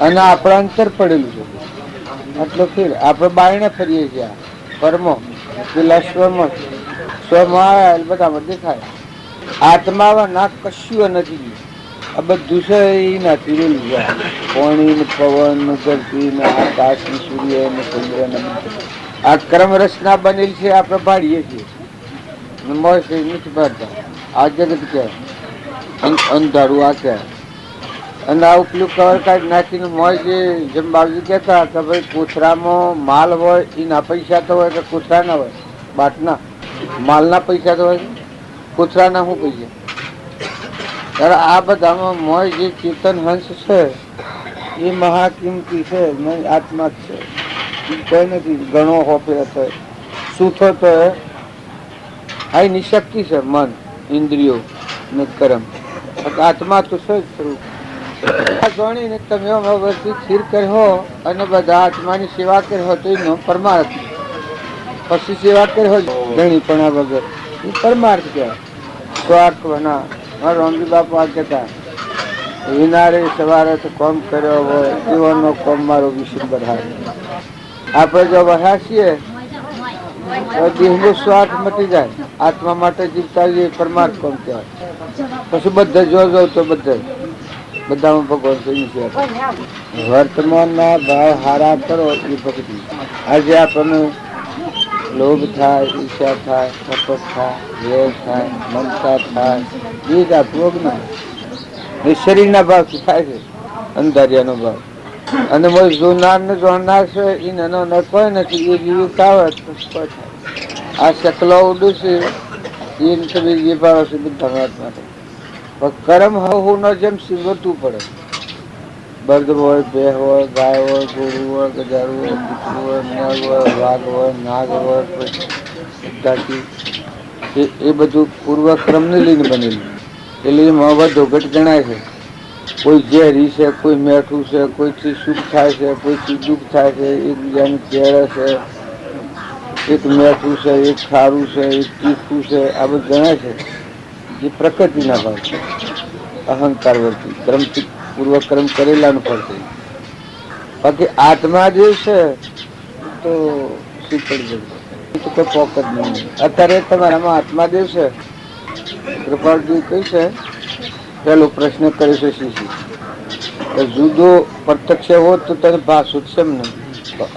અને આપણા અંતર પડેલું છે. આટલો ફેર આપણે બાયણે ફરીએ છીએ. પરમો પેલા સ્વમાં આવ્યા બધામાં દેખાય. આત્મામાં ના કશું નથી. આ બધું છે એ નથી રેલું છે. પાણી ને પવન ને ધરતી ને આકાશ ને સૂર્ય ને ચંદ્ર ને આ ક્રમ રચના બનેલી છે. આપણે ભાડીએ છીએ નથી ભરતા. આ જગત કે અંધારું આ કે અને આ ઉપલું કવર કાઢી નાખીને મોય જે જેમ બાબજી કહેતા કે ભાઈ કોથરામાં માલ હોય એના પૈસા તો હોય કે કોથરા ના હોય. બાટના માલના પૈસા તો હોય, કોથરાના શું પૈસા? ત્યારે આ બધામાં મોય જે ચેતન હંસ છે એ મહાકિંમતી છે. આત્મા જ છે, કોઈ નથી. ઘણો હોપે હતો શું થતો આ એની શક્તિ છે. મન, ઇન્દ્રિયો ને કર્મ. આત્મા તો છે જ સ્વરૂપ. જાણીને તમે વર્ષથી સ્થિર કર્યો અને બધા આત્માની સેવા કર્યો તો એનો પરમાર્થ. પછી સેવા કર્યો ઘણી પણ આ વગર એ પરમાર્થ કહેવાય. સ્વાર્થ બના રોમજી બાપુ આ કહેતા વિનારે સવારે તો કોમ કર્યો હોય જીવનનો કોમ મારો વિષય બધાય. આપણે જો વહાસીએ તો દેહનો સ્વાર્થ મટી જાય. આત્મા માટે જીવતા એ પરમાર્થ કોમ કહેવાય. પછી બધા જો તો બધામાં ભગવાન કહ્યું છે. વર્તમાનના ભાવ હારા કરો એ ભક્તિ. આજે આપણને લોભ થાય, ઈચ્છા થાય, કપટ થાય, વેર થાય, મમતા થાય, એ જ આપવું ના એ શરીરના ભાવથી થાય છે. અંધારિયાનો ભાવ. અને જોનાર ને જોનાર છે એ નાનો કોઈ નથી. એ જીવિત આવે તો થાય. આ શકલો ઉડું છે એ તમે જે ભાવ છે બધા માટે. કર્મ હું ન જેમ સીવતું પડે. બળદ હોય, બે હોય, ગાય હોય, ગોળું હોય, ગજારું હોય, કૂતરું હોય, મેળ હોય, વાઘ હોય, નાગ હોય, એ બધું પૂર્વક્રમને લઈને બનેલું. એટલે એમાં વધોઘટ ગણાય છે. કોઈ ઝેરી છે, કોઈ મેઠું છે, કોઈથી સુખ થાય છે, કોઈથી દુઃખ થાય છે. એકબીજાને કેળે છે. એક મેઠું છે, એક ખારું છે, એક તીખું છે. આ બધું ગણાય છે. એ પ્રકૃતિના ભાવ છે. અહંકાર વર્તી ક્રમથી પૂર્વક્રમ કરેલાનું ફળ છે. બાકી આત્મા જે છે તો શીતળ જગત કોઈ પોક જ નહીં. અત્યારે તમારામાં આત્માદેવ છે. કૃપાળજી કઈ છે પેલો પ્રશ્ન કરે છે શિશી જુદો પ્રત્યક્ષ હોત તો તને ભાષું છે ને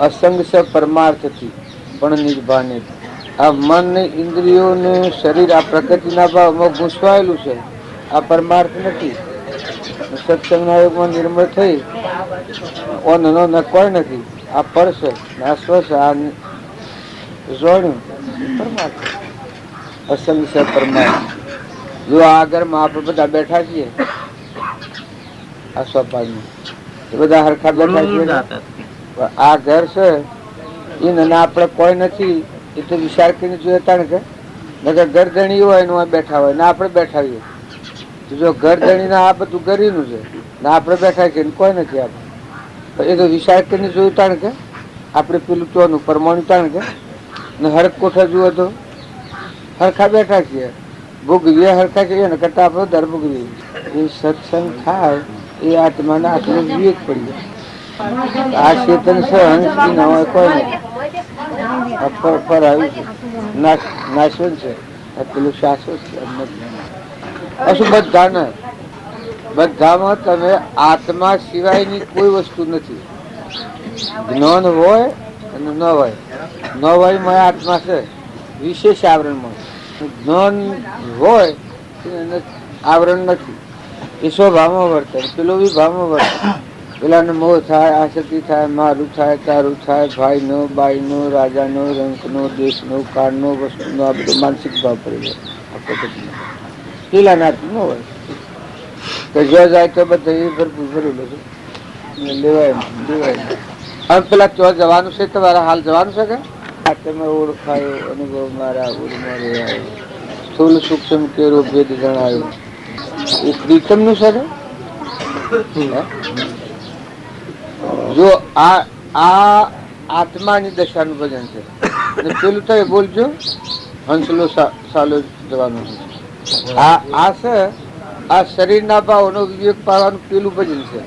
અસંગ છે પરમાર્થથી પણ નિર્ભાને. આ મન ને ઇન્દ્રિયો ને શરીર આ પ્રકૃતિના ભાવમાં ઘૂસવાયેલું છે. આ પરમાર્થ નથી. સત્સંગના યોગમાં નિર્મળ થઈ ઓનો કોઈ નથી. આ પરસ આ સ્વસ આ જોડ્યું પરમાર્થ. અસંગ છે પરમાર્થ. જો આ ઘરમાં આપણે બધા બેઠા છીએ આ સોપામાં બધા હરખા બેઠા છીએ. આ ઘર છે એને આપણે કોઈ નથી. એ તો વિચાર કરીને જોઈએ તા ને કે ગરદણી હોય ને બેઠા હોય ને આપણે બેઠા હોઈએ. જો ગરદણી ના આ બધું ગરીનું છે ને આપણે બેઠા છીએ કોઈ નથી. આપણે એ તો વિચાર કરીને જોયું તા ને કે આપણે પેલું ચોનું પરમાણુ તા ને કે ને હરખ કોઠા જુઓ તો હરખા બેઠા છીએ. ભોગવીએ હરખા છીએ ને કરતા આપણે દર ભોગવીએ. એ સત્સંગ થાય એ આત્માના આત્મા વિવેક પડી જાય. આ ચેતન છે હંસથી ના હોય કોઈ નથી. પર આવ્યું છે નાશવંત છે. પેલું શાશ્વત છે. શું બધામાં તમે આત્મા સિવાયની કોઈ વસ્તુ નથી. જ્ઞાન હોય અને ન હોય. ન હોય માં આત્મા છે વિશેષ આવરણમાં. જ્ઞાન હોય આવરણ નથી. એ સ્વભાવમાં વર્તે પેલો વિભાવમાં વર્તે. પેલાને મોહ થાય, આસક્તિ થાય, મારું થાય, તારું થાય, ભાઈનો, બાઈનો, રાજાનો, રંકનો, દેશનો, કાળનો, વસ્તુનો, આ બધો માનસિક ભાવ પડી જાય આખો બધું. પેલા નાતું ન હોય તો જો જાય તો બધા એ ભરપૂર ભરેલું છે, લેવાય દેવાય. હવે પેલા તો જવાનું છે, તમારા હાલ જવાનું છે કે આ તમે ઓળખાયો અનુભવ મારા ઉર્મા રે આવ્યો, સ્થૂલ સૂક્ષ્મ કેરો ભેદ જણાયો, એ પ્રીતમ નું છે ને? જો આ આત્માની દશાનું ભજન છે. અને પેલું તો બોલજો હંસલો સાલો જવાનું છે. આ છે આ શરીરના ભાવનો વિવેક પાડવાનું પેલું ભજન છે.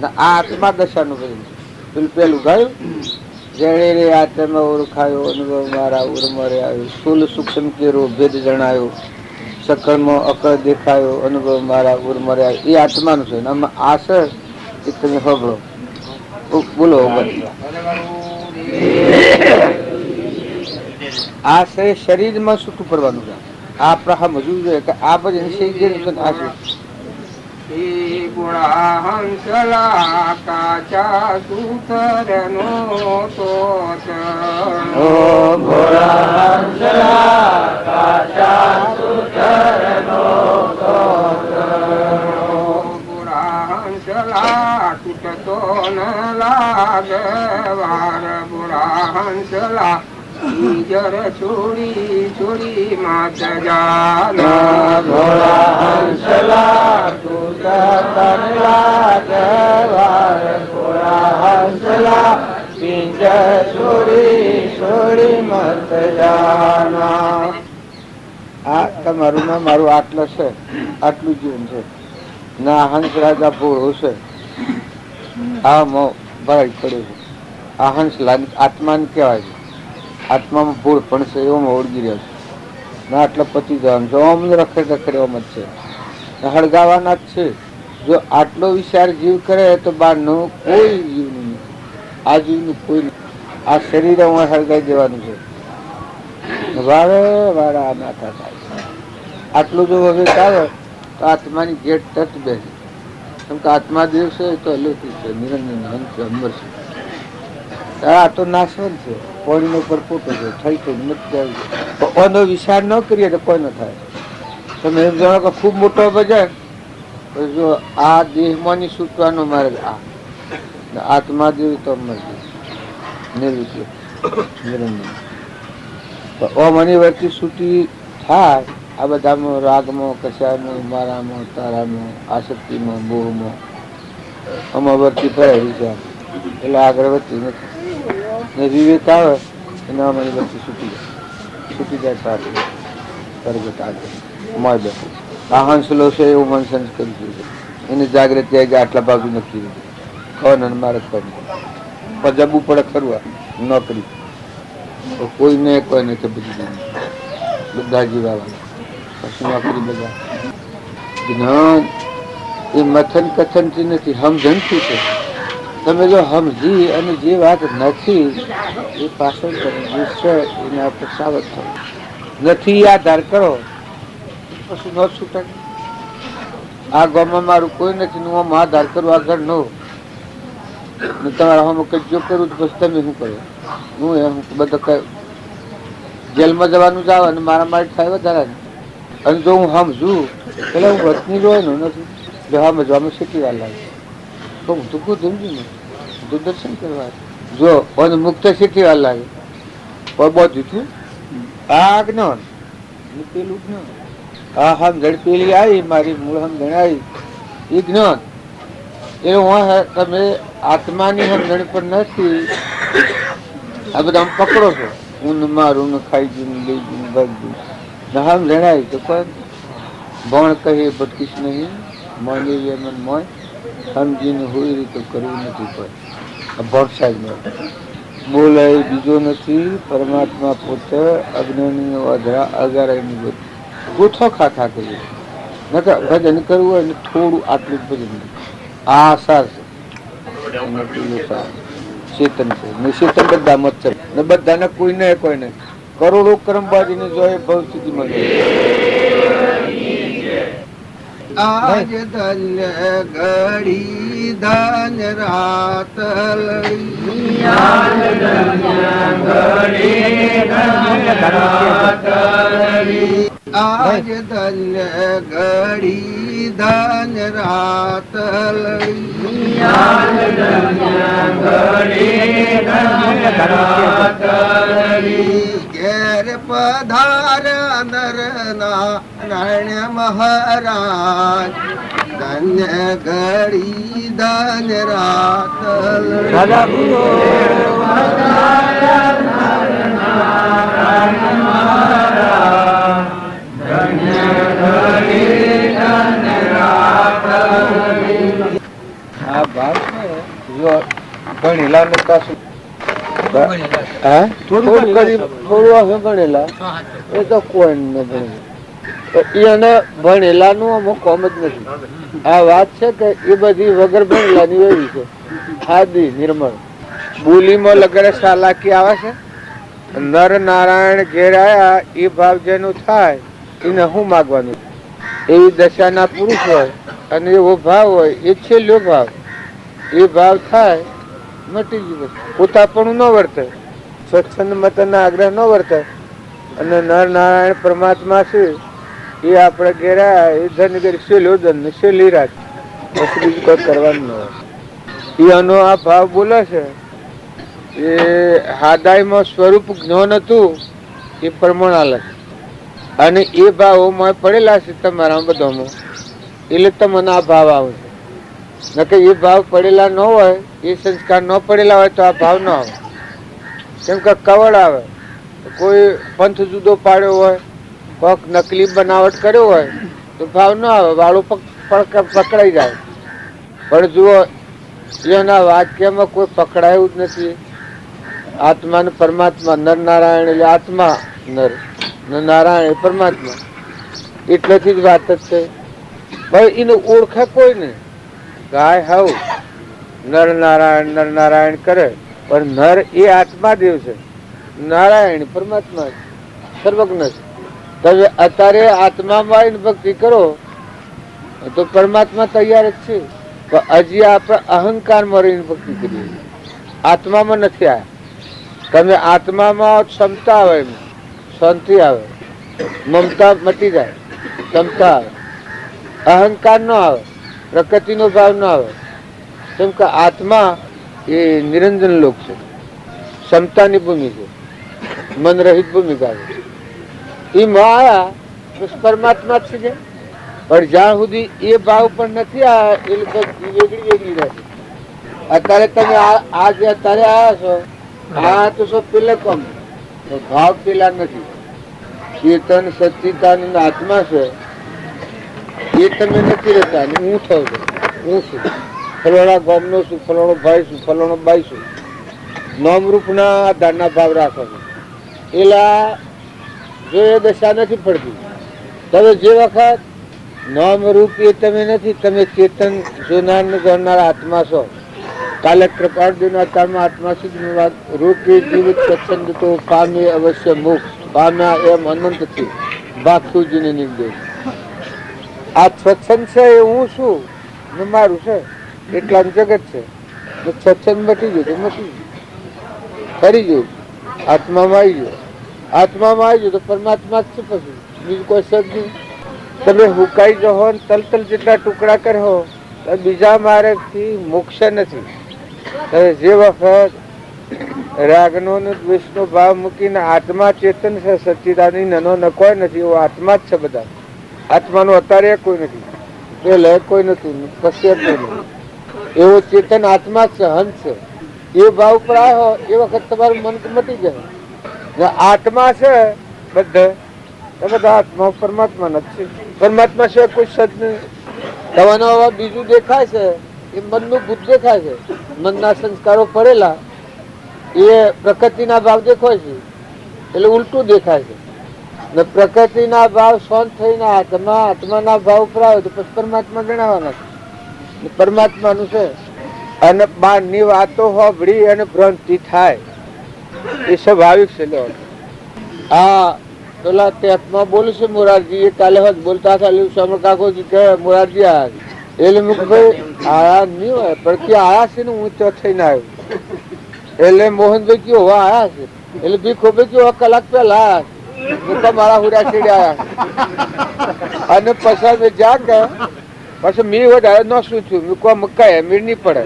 આ આત્મા દશાનું ભજન છે. પેલું ગાયું જેણે રે આત્મા ઓળખાયો અનુભવ મારા ઉર્મરે આવ્યો, સ્થૂલ સૂક્ષ્મ કેરો ભેદ જણાયો, સકળમાં અકળ દેખાયો અનુભવ મારા ઉર્મરે આવ્યો. એ આત્માનું છે. આમાં આ છે એ તમે સાંભળો બોલો. આ છે શરીરમાં છૂટું પડવાનું છે. આ આપણે સમજવું જોઈએ કે આ બધું આ છે. ગુણા હંસલા કાચા સૂતરનો તોત, ગુણા હંસલા કાચા સૂતરનો તોત, ગુણા હંસલા તૂટતો ન લાગે વાર, ગુણા હંસલા જર છોડી છોડી માત જાના, ભોળા હંસલા તૂટતા ન લાગે વાર, ભોળા હંસલા પિંજર છોડી છોડી મત જાના. આ તમારું ના મારું આટલું છે, આટલું જીવન છે. ના હંસ રાજા ભોળો છે, આ ભરાઈ પડ્યો છે. આ હંસ આત્માને કહેવાય છે. આત્મામાં ભૂળ પણ છે, એવામાં ઓળગી રહ્યો છે. ના આટલા પતી જવાનું છે. ઓમ રખડે રખડે ઓમ જ છે, હળગાવાના જ છે. જો આટલો વિચાર જીવ કરે તો બહારનો કોઈ જીવ નહીં, આ જીવનું કોઈ નહીં. આ શરીર હું હળગાઈ દેવાનું છે. વારે વારે આ નાથા થાય. આટલું જો હવે આવે તો આત્માની ગેટ તટ બેસે. કેમ કે આત્મા દેવ છે તો અલૌકિક છે, નિરંજન હંસ અમર છે. આ તો નાશવંત છે, કોઈનો પર પોતો છે, થઈ થઈ નથી. કોઈનો વિચાર ન કરીએ તો કોઈ ન થાય. તમે એમ જાણો કે ખૂબ મોટો ભજન જો આ દેહમાંની છૂટવાનો માર્ગ આ આત્મા દેવી તો અમર છે, નિર્વિકલ્પ નિરંજન. ઓમ અની વચ્ચે છૂટી થાય આ બધામાં, રાગમાં, કશામાં, મારામાં, તારામાં, આસક્તિમાં, મોહમાં આમાં વર્તી ભરાયેલી છે. એટલે આગળ વધતી નથી. ને વિવેક આવે એના અમારી વચ્ચે છૂટી જાય પાછું પ્રગટ આગળ માય બેઠું. આ હંસલો છે એવું મન સંસ કરી દીધું. એની જાગૃતિ આવી આટલા બાજુ નક્કી દીધું. ખબર મારે ખબર પણ જબવું પડે ખરું નોકરી કોઈને કોઈ નથી બધી બધા જીવાવાના પછી નોકરી બધા. જ્ઞાન એ મથન કથનથી નથી, સમજણથી છે. તમે જો સમજી અને જે વાત નથી એ પાછળ જે છે એના પર સાવધ થો. નથી આધાર કરો પછી ન છૂટે. આ ગામમાં મારું કોઈ નથી, હું આમ આધાર કરું આગળ ન તમારા હમ કઈ જો કરું તો પછી તમે શું કરો? હું એમ બધા જેલમાં જવાનું જાવ અને મારા મારી થાય વધારે. અને જો હું સમજું એટલે હું વતની જોવાનું નથી, જો સમજવામાં શીખી વાર લાગે તો હું તો ખુદ સમજુ ને તો દર્શન કરવા. જો અને મુક્ત શીખી વાર લાગે પણ બધું છું આ જ્ઞાન પેલું જ્ઞાન. હા સમજણ પેલી આવી મારી મૂળ સમજણ આવી એ જ્ઞાન. એ હું તમે આત્માની સમજણ પર નથી આ બધા પકડો છો. હું મારું ને ખાઈ ગયું લઈ ગયું બધું સમજણ આવી તો કોઈ ભણ કહે ભટકીશ નહીં, મોની મન મોય સમજીને હોય રીતે કરવું નથી. કોઈ ભણ સાહેબ બોલાય બીજો નથી, પરમાત્મા પોતે અજ્ઞાની અગારાની બધું ગોથો ખા કરી ભજન કરવું હોય ને થોડું આટલું જ ભજન. આ સાર છે ચેતન છે ને ચેતન બધા મત છે ને બધાને કોઈને કોઈને કરોડો કર્મબાજીને જોઈએ ભવ સ્થિતિમાં આજ ધન્ય ઘડી ધન્ય રાત લડી આજ ધન્ય ઘડી ધન્ય રાત લડી આજ ધન્ય ઘડી ધન્ય રાત લડી આજ ધન્ય ઘડી ધન્ય રાત લડી ઘેર પધાર નરના નારાયણ મહારાજ ધન્ય ઘડી ધન્ય રાત આ ભાગ છે જો ભણેલા નતા શું થોડું ભણેલા એ તો કોઈ ન ભણેલા એને ભણેલા નું અમુક કોમ જ નથી. આ વાત છે કે એ બધી વગર ભણેલા ની એવી છે. ખાદી નિર્મળ બોલીમાં લગરે ચાલાકી આવે છે. નર નારાયણ ઘેર આયા એ ભાવ જેનું થાય એને શું માગવાનું. એવી દશાના પુરુષ હોય અને એવો ભાવ હોય એ છેલ્લો ભાવ. એ ભાવ થાય મટી ગયું. પોતાપણું ન વર્તે, સ્વચ્છંદ મતના આગ્રહ ન વર્તે અને નર નારાયણ પરમાત્મા છે એ આપણે ઘેરા એ ધન કરી છેલ્લો ધન છેલ્લી રાત પછી બીજું કોઈ કરવાનું ન હોય. એનો આ ભાવ બોલે છે એ હાદાયમાં સ્વરૂપ જ્ઞાન હતું એ પ્રમાણ આલે અને એ ભાવો માં પડેલા છે તમારા બધામાં એટલે તમને આ ભાવ આવે છે. નકે એ ભાવ પડેલા ન હોય, એ સંસ્કાર ન પડેલા હોય તો આ ભાવ ન આવે. કેમ કે કવડ આવે, કોઈ પંથ જુદો પાડ્યો હોય, કોઈક નકલી બનાવટ કર્યો હોય તો ભાવ ન આવે, વાળું પકડાઈ જાય. પણ જુઓ એના વાક્યમાં કોઈ પકડાયું જ નથી. આત્મા ને પરમાત્મા, નર નારાયણ એટલે આત્મા નર, નારાયણ પરમાત્મા એટલેથી જ વાત જ છે. ભાઈ એને ઓળખે કોઈ નહીં. ગાય હાવ નર નારાયણ કરે પણ નર એ આત્મા દેવ છે, નારાયણ પરમાત્મા સર્વજ્ઞ છે. તમે અત્યારે આત્મામાં આવીને ભક્તિ કરો તો પરમાત્મા તૈયાર જ છે. પણ હજી આપણે અહંકારમાં રહીને ભક્તિ કરીએ, આત્મામાં નથી આવ્યા. તમે આત્મામાં ક્ષમતા આવે, શાંતિ આવે, મમતા મટી જાય, ક્ષમતા આવે, અહંકાર ન આવે, પ્રકૃતિનો ભાવ ન આવે. કેમ કે આત્મા એ નિરંજન લોક છે, ક્ષમતાની ભૂમિ છે, મન રહિત ભૂમિકા છે. એ માયા પરમાત્મા જ છે. પણ જ્યાં સુધી એ ભાવ પણ નથી આવ્યા એ વેગળી વેગળી રહે. અત્યારે તમે આ જે અત્યારે આવ્યા છો આ તો સૌ પેલા કોમ ભાવ પેલા નથી. ચેતન સચ્ચિદાનંદ આત્મા છે એ તમે નથી રહેતા. હું થઉં છું, હું છું, ફલાણા ગામનો છું, ફલાણો ભાઈ છું, ફલાણો બાઈ છું, નામરૂપના આધારના ભાવ રાખો છો. એલા જો એ દશા નથી પડતી. તમે જે વખત નામરૂપ એ તમે નથી, તમે ચેતન જોનાર ગણનાર આત્મા છો. કાલે કૃપાળદેવના તાળમાં આત્મા સુધી વાત રૂપી જીવિત સ્વચ્છંદ તો પામે અવશ્ય મોક્ષ પામ્યા એમ અનંતથી ભાગસુજીને નિર્દેશ. આ સ્વચ્છંદ છે એ હું છું ને મારું છે એટલા જગત છે. સ્વચ્છંદ મટી ગયું તો મટી ગયું, ફરી ગયું, આત્મામાં આવી ગયો. આત્મામાં આવી ગયો તો પરમાત્મા જ છે. પછી બીજું કોઈ શબ્દ નહીં. તમે હુકાઈ જહો તલતલ જેટલા ટુકડા કર્યો બીજા માર્ગથી મોક્ષ નથી. જે વખત રાગનો ને દ્વેષનો ભાવ મૂકીને આત્મા ચેતન છે, સચ્ચિદાનંદ નનો ન કોઈ નથી, એવો આત્મા જ છે. બધા આત્માનો અત્યારે કોઈ નથી, પેલા કોઈ નથી, પછી કોઈ નથી. એવો ચેતન આત્મા છે, હંસ છે. એ ભાવ પર આવ્યો એ વખત તમારું મન મટી જાય. આત્મા છે બધા આત્મા પરમાત્મા નથી. પરમાત્મા છે કોઈ સદ નહીં. તમારો બીજું દેખાય છે એ મનનું ભૂત દેખાય છે. મનના સંસ્કારો પડેલા એ પ્રકૃતિના ભાવ દેખાય છે એટલે ઉલટું દેખાય છે. ને પ્રકૃતિના ભાવ શાંત થઈને આત્માના ભાવ ઉપર આવે તો પછી પરમાત્મા ગણાવવાના છે. પરમાત્માનું છે. અને બહારની વાતો સાંભળી અને ભ્રાંતિ થાય એ સ્વાભાવિક છે. આ પેલા ટેપમાં બોલું છું મોરારજી, એ કાલે હોત બોલતા હતા સમર કાકોજી કે મોરારજી આ એટલે મેં કહ્યું ભાઈ આયા નહીં હોય પણ કે આયા છે ને હું તો થઈને આવ્યો. એટલે મોહનભાઈ કયો હવે આયા છે એટલે ભીખોભાઈ કયો કલાક પહેલા આયા છે મારા હુડા છેડે આયા અને પછી મેં જા કે પછી મેં વધારે ન શું છું મેં કોઈ મકાય મીર નહીં પડે.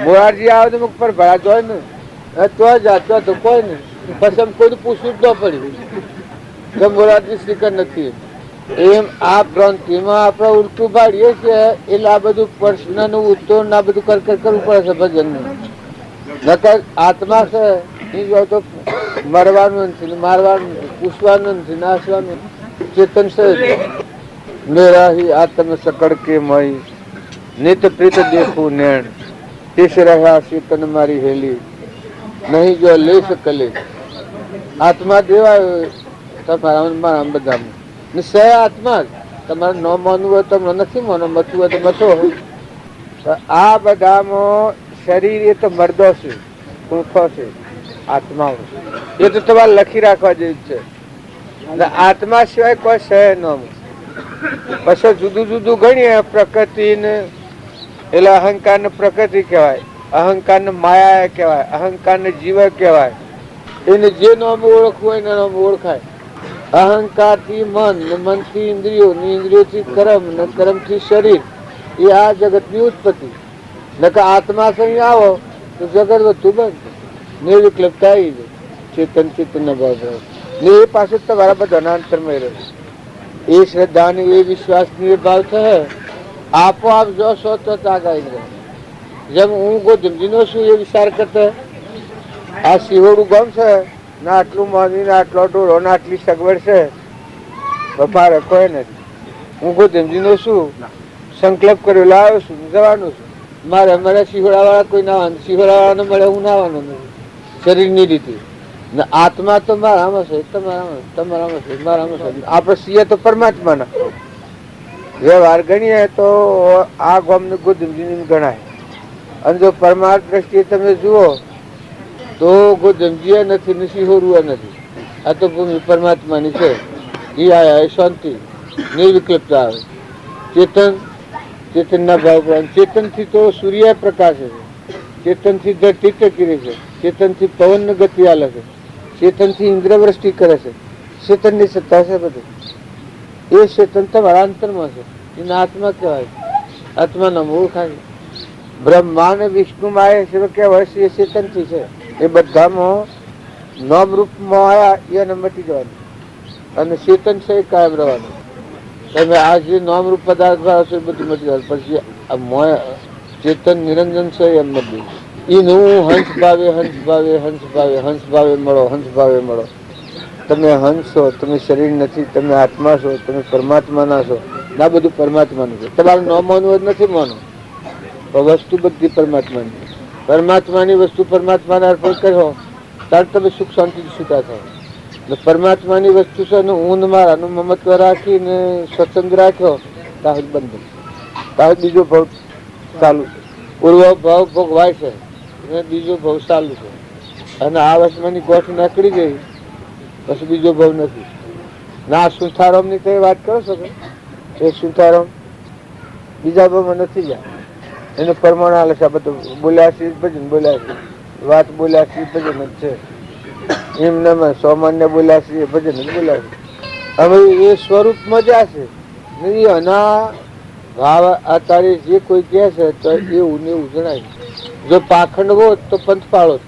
મોરારજી આવે તો મુખ પર ભરા જોય ને તો જાતો તો કોઈ નહીં પછી કોઈ પૂછવું જ ન પડ્યું કે મોરારજી શ્રીકર નથી. એમ આ ભ્રાંતિમાં આપણે ઉલટું પાડીએ છીએ એટલે આ બધું પ્રશ્નનું ઉત્તર ના બધું કરવું પડે છે ભજનનું. નકર આત્મા છે એ જો તો મરવાનું નથી, મારવાનું નથી, પૂછવાનું નથી, નાશવાનું ચેતન છે. મેરા હી આત્મ સકળ કે મય નિત પ્રીત દેખું નેણ તીસ રહ્યા ચેતન મારી હેલી નહીં જો લઈ શકલે. આત્મા દેવાય તમારા મારા બધામાં નિશ્ચય આત્મા તમારે ન માનવું હોય તમને નથી માનો, મતું હોય તો મતો. આ બધામાં શરીર એ તો મર્દો છે, પૂંખો છે, આત્માઓ એ તો તમારે લખી રાખવા જેવું છે. આત્મા સિવાય કોઈ છે ન. પછી જુદું જુદું ગણીએ પ્રકૃતિ ને એટલે અહંકાર ને પ્રકૃતિ કહેવાય, અહંકાર ને માયા કહેવાય, અહંકાર ને જીવ કહેવાય. એને જે નામ ઓળખવું હોય એના નામ ઓળખાય. અહંકાર થી મન ને મન થી ઇન્દ્રિયો ને ઇન્દ્રિયો થી કર્મ ને કર્મ થી શરીર એ આ જગત ની ઉત્પત્તિ. નકર આત્મા સહી આવો તો જગત બધું બંધ નિર્વિકલ્પતા આવી જાય. ચેતન ચેતન ના ભાવ ને એ પાસે તમારા બધાના અંતરમાં રહે. એ શ્રદ્ધા ને એ વિશ્વાસ ની ભાવ થશે આપોઆપ જો સો તો તાગાઈ જાય. જેમ હું ગોધમજી નો છું એ વિચાર કરતા આ સિહોડું ગામ છે ને આટલું માની ને આટલો ડોળો ને આટલી સગવડ છે મારે કોઈ નથી. હું ગોધમજી નો છું, સંકલ્પ કર્યો લાવ્યો છું, જવાનું છું. મારે સિહોડા વાળા કોઈ ના સિહોડા વાળાને મળે હું નાવાનું નથી શરીરની રીતે. ને આત્મા તો મારામાં છે, તમારામાં છે, મારામાં છે. આપણે છીએ તો પરમાત્માના. વ્યવહાર ગણીએ તો આ ગામને ગોધમજી ગણાય. અને જો પરમાર્થ દ્રષ્ટિએ તમે જુઓ તો ગોધમજી નથી ને સિહોરું નથી. આ તો ભૂમિ પરમાત્માની છે. એ આયા શાંતિ નિર્વિકલ્પતા આવે. ચેતન ચેતનના ભાવ પર ચેતનથી તો સૂર્ય પ્રકાશે છે, ચેતનથી ધરતી ટકી રહે છે, ચેતનથી પવન ગતિ હાલે છે, ચેતનથી ઇન્દ્રવૃષ્ટિ કરે છે. ચેતનની સત્તા છે બધું. એ ચેતન તમારા અંતરમાં છે. એના આત્મા કહેવાય. આત્માના ઓળખાય. બ્રહ્મા ને વિષ્ણુ માં એ કહેવાય છે એ ચેતનથી છે. એ બધામાં નામ રૂપમાં આવ્યા એને મટી જવાનું અને ચેતન છે એ કાયમ રહેવાનું. તમે આ જે નામ રૂપ પદાર્થ વાળા છે એ બધું મટી જવાનું. પછી ચેતન નિરંજન છે એમ નથી. એનું હંસ ભાવે હંસ ભાવે હંસ ભાવે હંસ ભાવે મળો, હંસ ભાવે મળો. તમે હંસ છો, તમે શરીર નથી, તમે આત્મા છો, તમે પરમાત્માના છો. ના બધું પરમાત્માનું છે. તમારું ન માનવું જ નથી માનો. વસ્તુ બધી પરમાત્માની. પરમાત્માની વસ્તુ પરમાત્માને અર્પણ કરો ત્યારે તમે સુખ શાંતિથી સુતા થાવ. પરમાત્માની વસ્તુ છે ને હું મારાનું મમત્વ રાખીને સ્વચ્છંદ રાખ્યો તાહુદ બંધ. તાહુદ બીજો ભાવ ચાલુ છે. પૂર્વ ભાવ ભોગવાય છે અને બીજો ભાવ ચાલુ છે. અને આ વસ્તુની ગોઠ નીકળી ગઈ પછી બીજો ભાવ નથી. ના સુથારામ ની કઈ વાત કરો છો કે એ સુથારામ બીજા ભાવમાં નથી જાય. એને પરમાણ હાલે છે. બધું બોલ્યા છે ભજન બોલ્યા છે, વાત બોલ્યા છે ભજન જ છે. એમને સામાન્ય બોલ્યા છે એ ભજન જ બોલ્યા છે. હવે એ સ્વરૂપ મજા છે. એના ભાવ અત્યારે જે કોઈ કહે છે તો એવું ને એવું જણાય. જો પાખંડ હોત તો પંથ પાળો.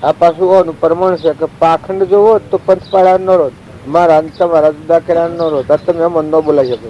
આ પાછું હોવાનું પ્રમાણ છે કે પાખંડ જો હોત તો પંથ પાળા ન રોત, મારા તમારા જુદા કર્યા ન રોત. તમે એમ ન બોલાઈ શકો.